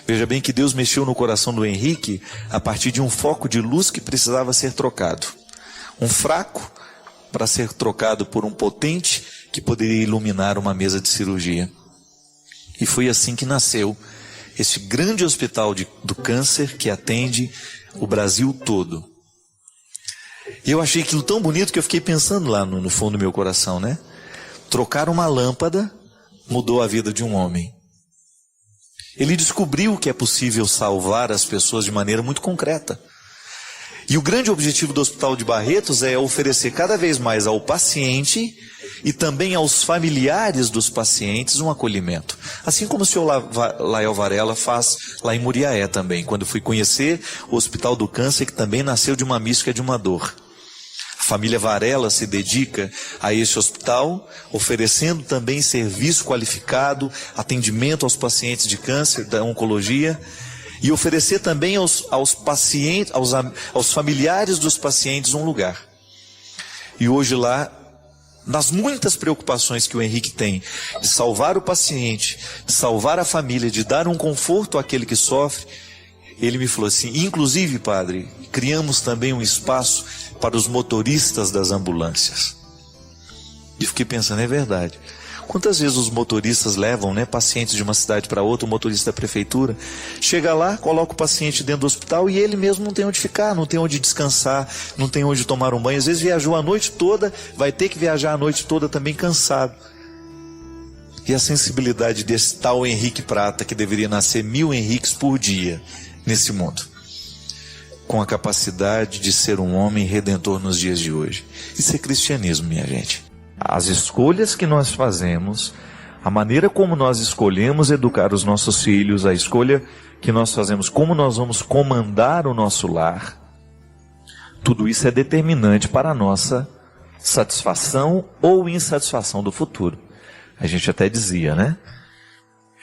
Veja bem que Deus mexeu no coração do Henrique a partir de um foco de luz que precisava ser trocado. Um fraco para ser trocado por um potente que poderia iluminar uma mesa de cirurgia. E foi assim que nasceu esse grande hospital do câncer que atende o Brasil todo. E eu achei aquilo tão bonito que eu fiquei pensando lá no fundo do meu coração, né? Trocar uma lâmpada mudou a vida de um homem. Ele descobriu que é possível salvar as pessoas de maneira muito concreta. E o grande objetivo do Hospital de Barretos é oferecer cada vez mais ao paciente e também aos familiares dos pacientes um acolhimento. Assim como o senhor Lael Varela faz lá em Muriaé também, quando fui conhecer o Hospital do Câncer, que também nasceu de uma mística de uma dor. A família Varela se dedica a esse hospital, oferecendo também serviço qualificado, atendimento aos pacientes de câncer, da oncologia, e oferecer também aos pacientes, aos familiares dos pacientes um lugar. E hoje lá, nas muitas preocupações que o Henrique tem, de salvar o paciente, de salvar a família, de dar um conforto àquele que sofre, ele me falou assim, inclusive, padre, criamos também um espaço para os motoristas das ambulâncias. E fiquei pensando, é verdade. Quantas vezes os motoristas levam, pacientes de uma cidade para outra, o motorista da prefeitura, chega lá, coloca o paciente dentro do hospital e ele mesmo não tem onde ficar, não tem onde descansar, não tem onde tomar um banho. Às vezes viajou a noite toda, vai ter que viajar a noite toda também cansado. E a sensibilidade desse tal Henrique Prata, que deveria nascer 1000 Henriques por dia nesse mundo, com a capacidade de ser um homem redentor nos dias de hoje. Isso é cristianismo, minha gente. As escolhas que nós fazemos, a maneira como nós escolhemos educar os nossos filhos, a escolha que nós fazemos, como nós vamos comandar o nosso lar, tudo isso é determinante para a nossa satisfação ou insatisfação do futuro. A gente até dizia,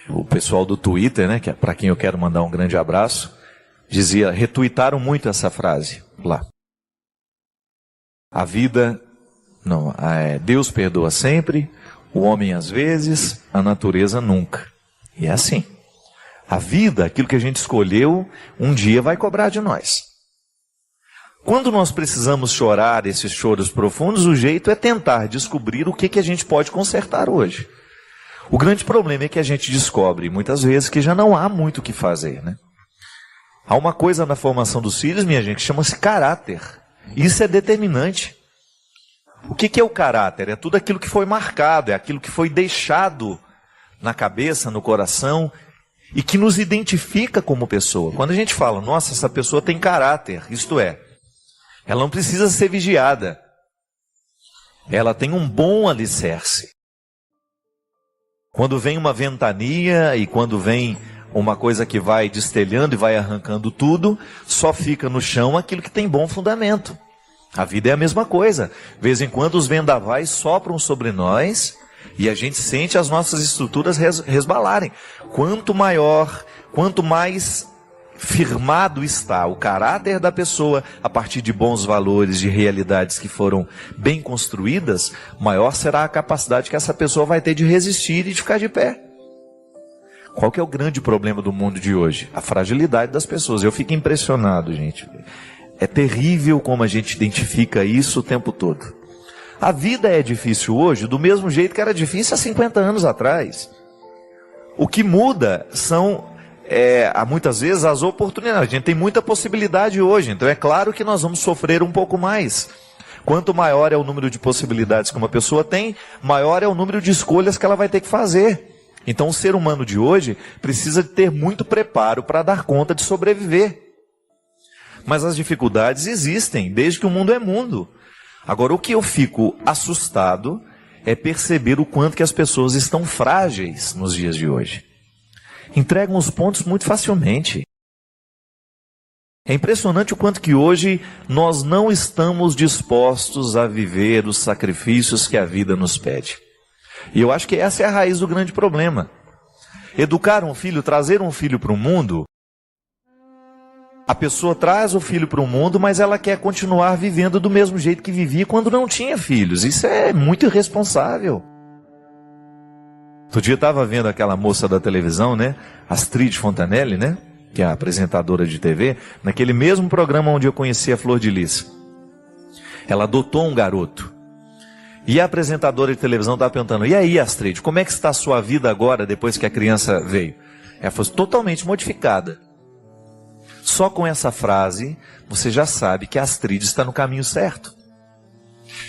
o pessoal do Twitter, que é para quem eu quero mandar um grande abraço, dizia, retuitaram muito essa frase lá. A vida... Deus perdoa sempre, o homem às vezes, a natureza nunca. E é assim. A vida, aquilo que a gente escolheu, um dia vai cobrar de nós. Quando nós precisamos chorar esses choros profundos, o jeito é tentar descobrir o que a gente pode consertar hoje. O grande problema é que a gente descobre, muitas vezes, que já não há muito o que fazer, Há uma coisa na formação dos filhos, minha gente, que chama-se caráter. Isso é determinante. O que é o caráter? É tudo aquilo que foi marcado, é aquilo que foi deixado na cabeça, no coração, e que nos identifica como pessoa. Quando a gente fala, nossa, essa pessoa tem caráter, isto é, ela não precisa ser vigiada. Ela tem um bom alicerce. Quando vem uma ventania e quando vem uma coisa que vai destelhando e vai arrancando tudo, só fica no chão aquilo que tem bom fundamento. A vida é a mesma coisa. De vez em quando os vendavais sopram sobre nós e a gente sente as nossas estruturas resbalarem. Quanto mais firmado está o caráter da pessoa a partir de bons valores, de realidades que foram bem construídas, maior será a capacidade que essa pessoa vai ter de resistir e de ficar de pé. Qual que é o grande problema do mundo de hoje? A fragilidade das pessoas. Eu fico impressionado, gente. É terrível como a gente identifica isso o tempo todo. A vida é difícil hoje do mesmo jeito que era difícil há 50 anos atrás. O que muda são, muitas vezes, as oportunidades. A gente tem muita possibilidade hoje, então é claro que nós vamos sofrer um pouco mais. Quanto maior é o número de possibilidades que uma pessoa tem, maior é o número de escolhas que ela vai ter que fazer. Então o ser humano de hoje precisa ter muito preparo para dar conta de sobreviver. Mas as dificuldades existem, desde que o mundo é mundo. Agora, o que eu fico assustado é perceber o quanto que as pessoas estão frágeis nos dias de hoje. Entregam os pontos muito facilmente. É impressionante o quanto que hoje nós não estamos dispostos a viver os sacrifícios que a vida nos pede. E eu acho que essa é a raiz do grande problema. Educar um filho, trazer um filho para o mundo... A pessoa traz o filho para o mundo, mas ela quer continuar vivendo do mesmo jeito que vivia quando não tinha filhos. Isso é muito irresponsável. Outro dia eu estava vendo aquela moça da televisão, Astrid Fontanelli, que é a apresentadora de TV, naquele mesmo programa onde eu conheci a Flor de Lis. Ela adotou um garoto. E a apresentadora de televisão estava perguntando, e aí, Astrid, como é que está a sua vida agora, depois que a criança veio? Ela foi totalmente modificada. Só com essa frase, você já sabe que a Astrid está no caminho certo.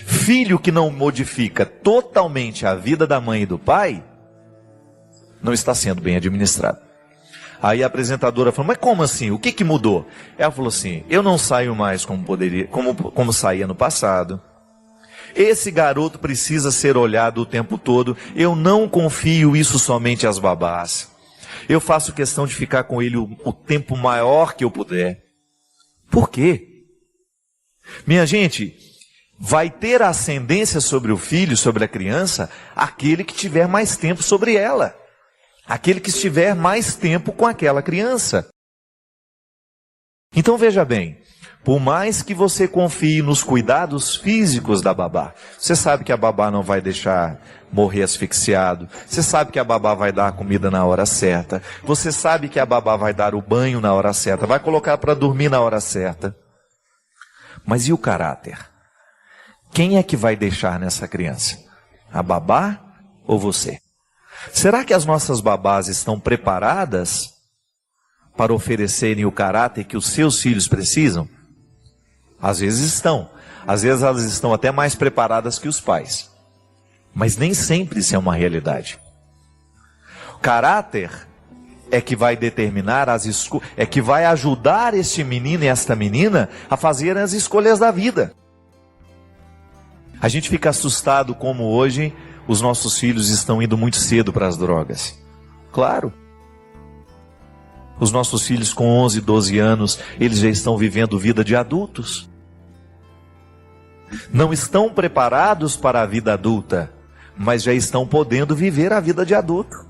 Filho que não modifica totalmente a vida da mãe e do pai, não está sendo bem administrado. Aí a apresentadora falou, mas como assim? O que mudou? Ela falou assim, eu não saio mais como saía no passado. Esse garoto precisa ser olhado o tempo todo. Eu não confio isso somente às babás. Eu faço questão de ficar com ele o tempo maior que eu puder. Por quê? Minha gente, vai ter ascendência sobre o filho, sobre a criança, aquele que tiver mais tempo sobre ela. Aquele que estiver mais tempo com aquela criança. Então veja bem, por mais que você confie nos cuidados físicos da babá, você sabe que a babá não vai deixar morrer asfixiado, você sabe que a babá vai dar a comida na hora certa, você sabe que a babá vai dar o banho na hora certa, vai colocar para dormir na hora certa. Mas e o caráter? Quem é que vai deixar nessa criança? A babá ou você? Será que as nossas babás estão preparadas para oferecerem o caráter que os seus filhos precisam? Às vezes estão. Às vezes elas estão até mais preparadas que os pais. Mas nem sempre isso é uma realidade. O caráter é que vai determinar é que vai ajudar este menino e esta menina a fazerem as escolhas da vida. A gente fica assustado como hoje os nossos filhos estão indo muito cedo para as drogas. Claro. Os nossos filhos com 11, 12 anos, eles já estão vivendo vida de adultos. Não estão preparados para a vida adulta, mas já estão podendo viver a vida de adulto.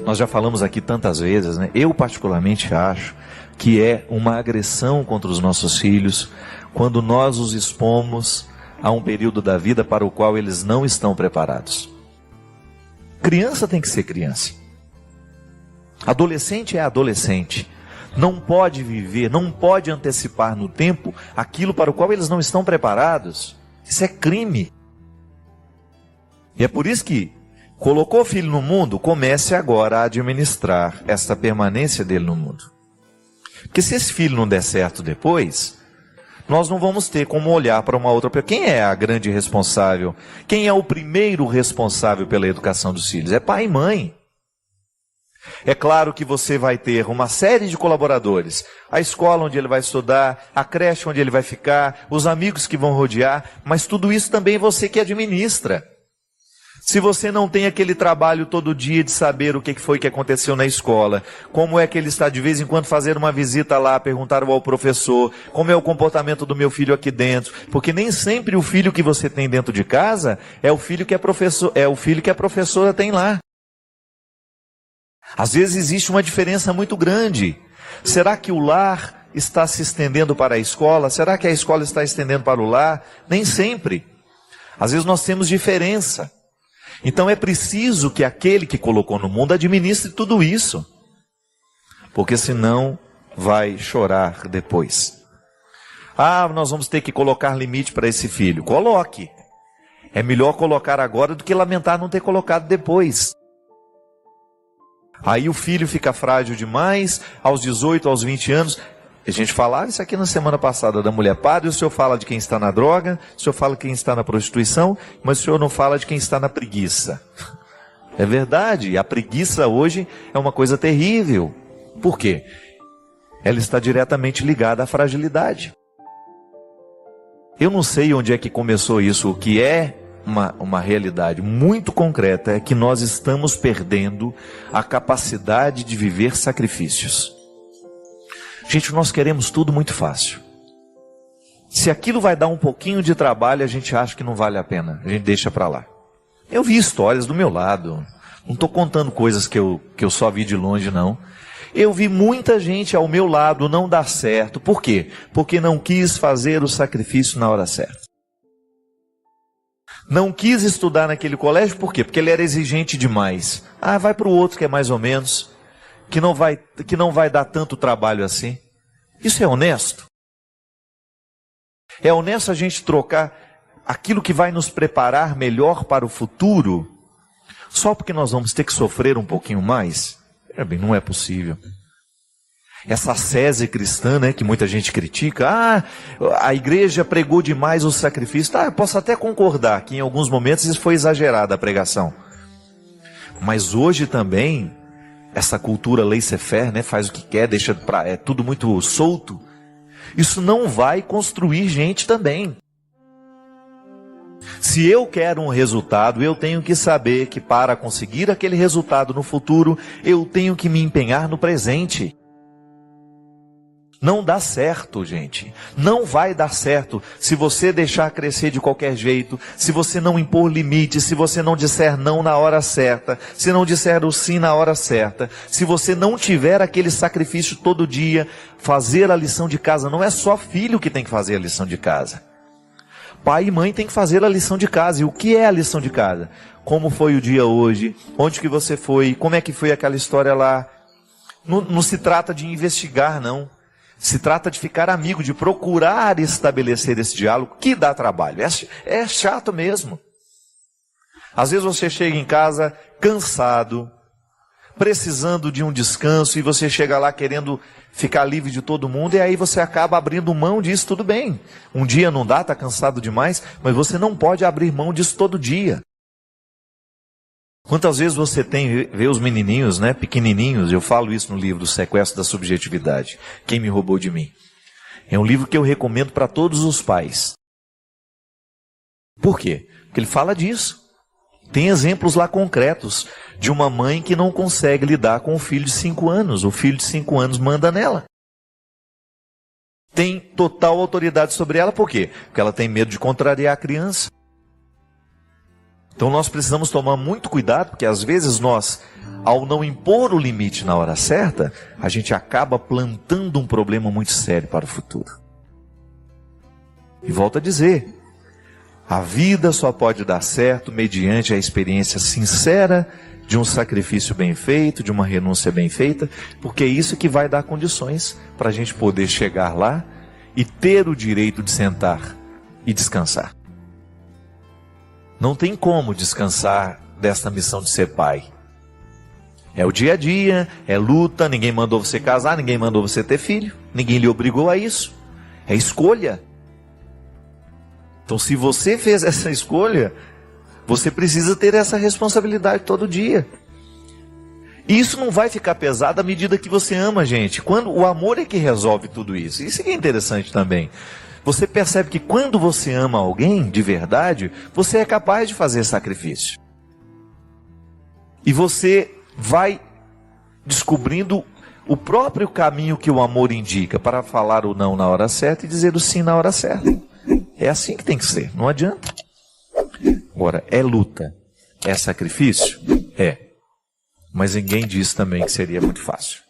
Nós já falamos aqui tantas vezes, né? Eu particularmente acho que é uma agressão contra os nossos filhos quando nós os expomos a um período da vida para o qual eles não estão preparados. Criança tem que ser criança. Adolescente é adolescente. Não pode viver, não pode antecipar no tempo aquilo para o qual eles não estão preparados. Isso é crime. E é por isso que colocou o filho no mundo, comece agora a administrar esta permanência dele no mundo. Porque se esse filho não der certo depois, nós não vamos ter como olhar para uma outra pessoa. Quem é a grande responsável? Quem é o primeiro responsável pela educação dos filhos? É pai e mãe. É claro que você vai ter uma série de colaboradores. A escola onde ele vai estudar, a creche onde ele vai ficar, os amigos que vão rodear, mas tudo isso também é você que administra. Se você não tem aquele trabalho todo dia de saber o que foi que aconteceu na escola, como é que ele está de vez em quando fazer uma visita lá, perguntar ao professor, como é o comportamento do meu filho aqui dentro, porque nem sempre o filho que você tem dentro de casa é o filho que a professora tem lá. Às vezes existe uma diferença muito grande. Será que o lar está se estendendo para a escola? Será que a escola está estendendo para o lar? Nem sempre. Às vezes nós temos diferença. Então é preciso que aquele que colocou no mundo administre tudo isso. Porque senão vai chorar depois. Ah, nós vamos ter que colocar limite para esse filho. Coloque. É melhor colocar agora do que lamentar não ter colocado depois. Aí o filho fica frágil demais, aos 18, aos 20 anos. A gente falava isso aqui na semana passada da mulher. Padre, o senhor fala de quem está na droga, o senhor fala de quem está na prostituição, mas o senhor não fala de quem está na preguiça. É verdade, a preguiça hoje é uma coisa terrível. Por quê? Ela está diretamente ligada à fragilidade. Eu não sei onde é que começou isso. O que é uma realidade muito concreta é que nós estamos perdendo a capacidade de viver sacrifícios. Gente, nós queremos tudo muito fácil. Se aquilo vai dar um pouquinho de trabalho, a gente acha que não vale a pena. A gente deixa para lá. Eu vi histórias do meu lado. Não estou contando coisas que eu só vi de longe, não. Eu vi muita gente ao meu lado não dar certo. Por quê? Porque não quis fazer o sacrifício na hora certa. Não quis estudar naquele colégio, por quê? Porque ele era exigente demais. Ah, vai para o outro que é mais ou menos. Que não vai dar tanto trabalho assim. Isso é honesto? É honesto a gente trocar aquilo que vai nos preparar melhor para o futuro, só porque nós vamos ter que sofrer um pouquinho mais? Não é possível. essa ascese cristã, né, que muita gente critica. Ah, a igreja pregou demais o sacrifício. Tá, eu posso até concordar que em alguns momentos isso foi exagerada a pregação. Mas hoje também, essa cultura laissez-faire, né, faz o que quer, é tudo muito solto. Isso não vai construir gente também. Se eu quero um resultado, eu tenho que saber que para conseguir aquele resultado no futuro, eu tenho que me empenhar no presente. Não dá certo, gente. Não vai dar certo se você deixar crescer de qualquer jeito, se você não impor limites, se você não disser não na hora certa, se não disser o sim na hora certa, se você não tiver aquele sacrifício todo dia, fazer a lição de casa. Não é só filho que tem que fazer a lição de casa. Pai e mãe tem que fazer a lição de casa. E o que é a lição de casa? Como foi o dia hoje? Onde que você foi? Como é que foi aquela história lá? Não se trata de investigar, não. Se trata de ficar amigo, de procurar estabelecer esse diálogo, que dá trabalho. É chato mesmo. Às vezes você chega em casa cansado, precisando de um descanso, e você chega lá querendo ficar livre de todo mundo, e aí você acaba abrindo mão disso. Tudo bem. Um dia não dá, está cansado demais, mas você não pode abrir mão disso todo dia. Quantas vezes você vê os menininhos, né, pequenininhos, eu falo isso no livro do Sequestro da Subjetividade, Quem Me Roubou de Mim. É um livro que eu recomendo para todos os pais. Por quê? Porque ele fala disso. Tem exemplos lá concretos de uma mãe que não consegue lidar com o filho de 5 anos. O filho de 5 anos manda nela. Tem total autoridade sobre ela, por quê? Porque ela tem medo de contrariar a criança. Então nós precisamos tomar muito cuidado, porque às vezes nós, ao não impor o limite na hora certa, a gente acaba plantando um problema muito sério para o futuro. E volto a dizer, a vida só pode dar certo mediante a experiência sincera de um sacrifício bem feito, de uma renúncia bem feita, porque é isso que vai dar condições para a gente poder chegar lá e ter o direito de sentar e descansar. Não tem como descansar desta missão de ser pai. É o dia a dia, é luta, ninguém mandou você casar, ninguém mandou você ter filho, ninguém lhe obrigou a isso. É escolha. Então, se você fez essa escolha, você precisa ter essa responsabilidade todo dia. E isso não vai ficar pesado à medida que você ama, gente. Quando o amor é que resolve tudo isso. Isso que é interessante também. Você percebe que quando você ama alguém de verdade, você é capaz de fazer sacrifício. E você vai descobrindo o próprio caminho que o amor indica para falar o não na hora certa e dizer o sim na hora certa. É assim que tem que ser, não adianta. Agora, é luta, é sacrifício? É. Mas ninguém diz também que seria muito fácil.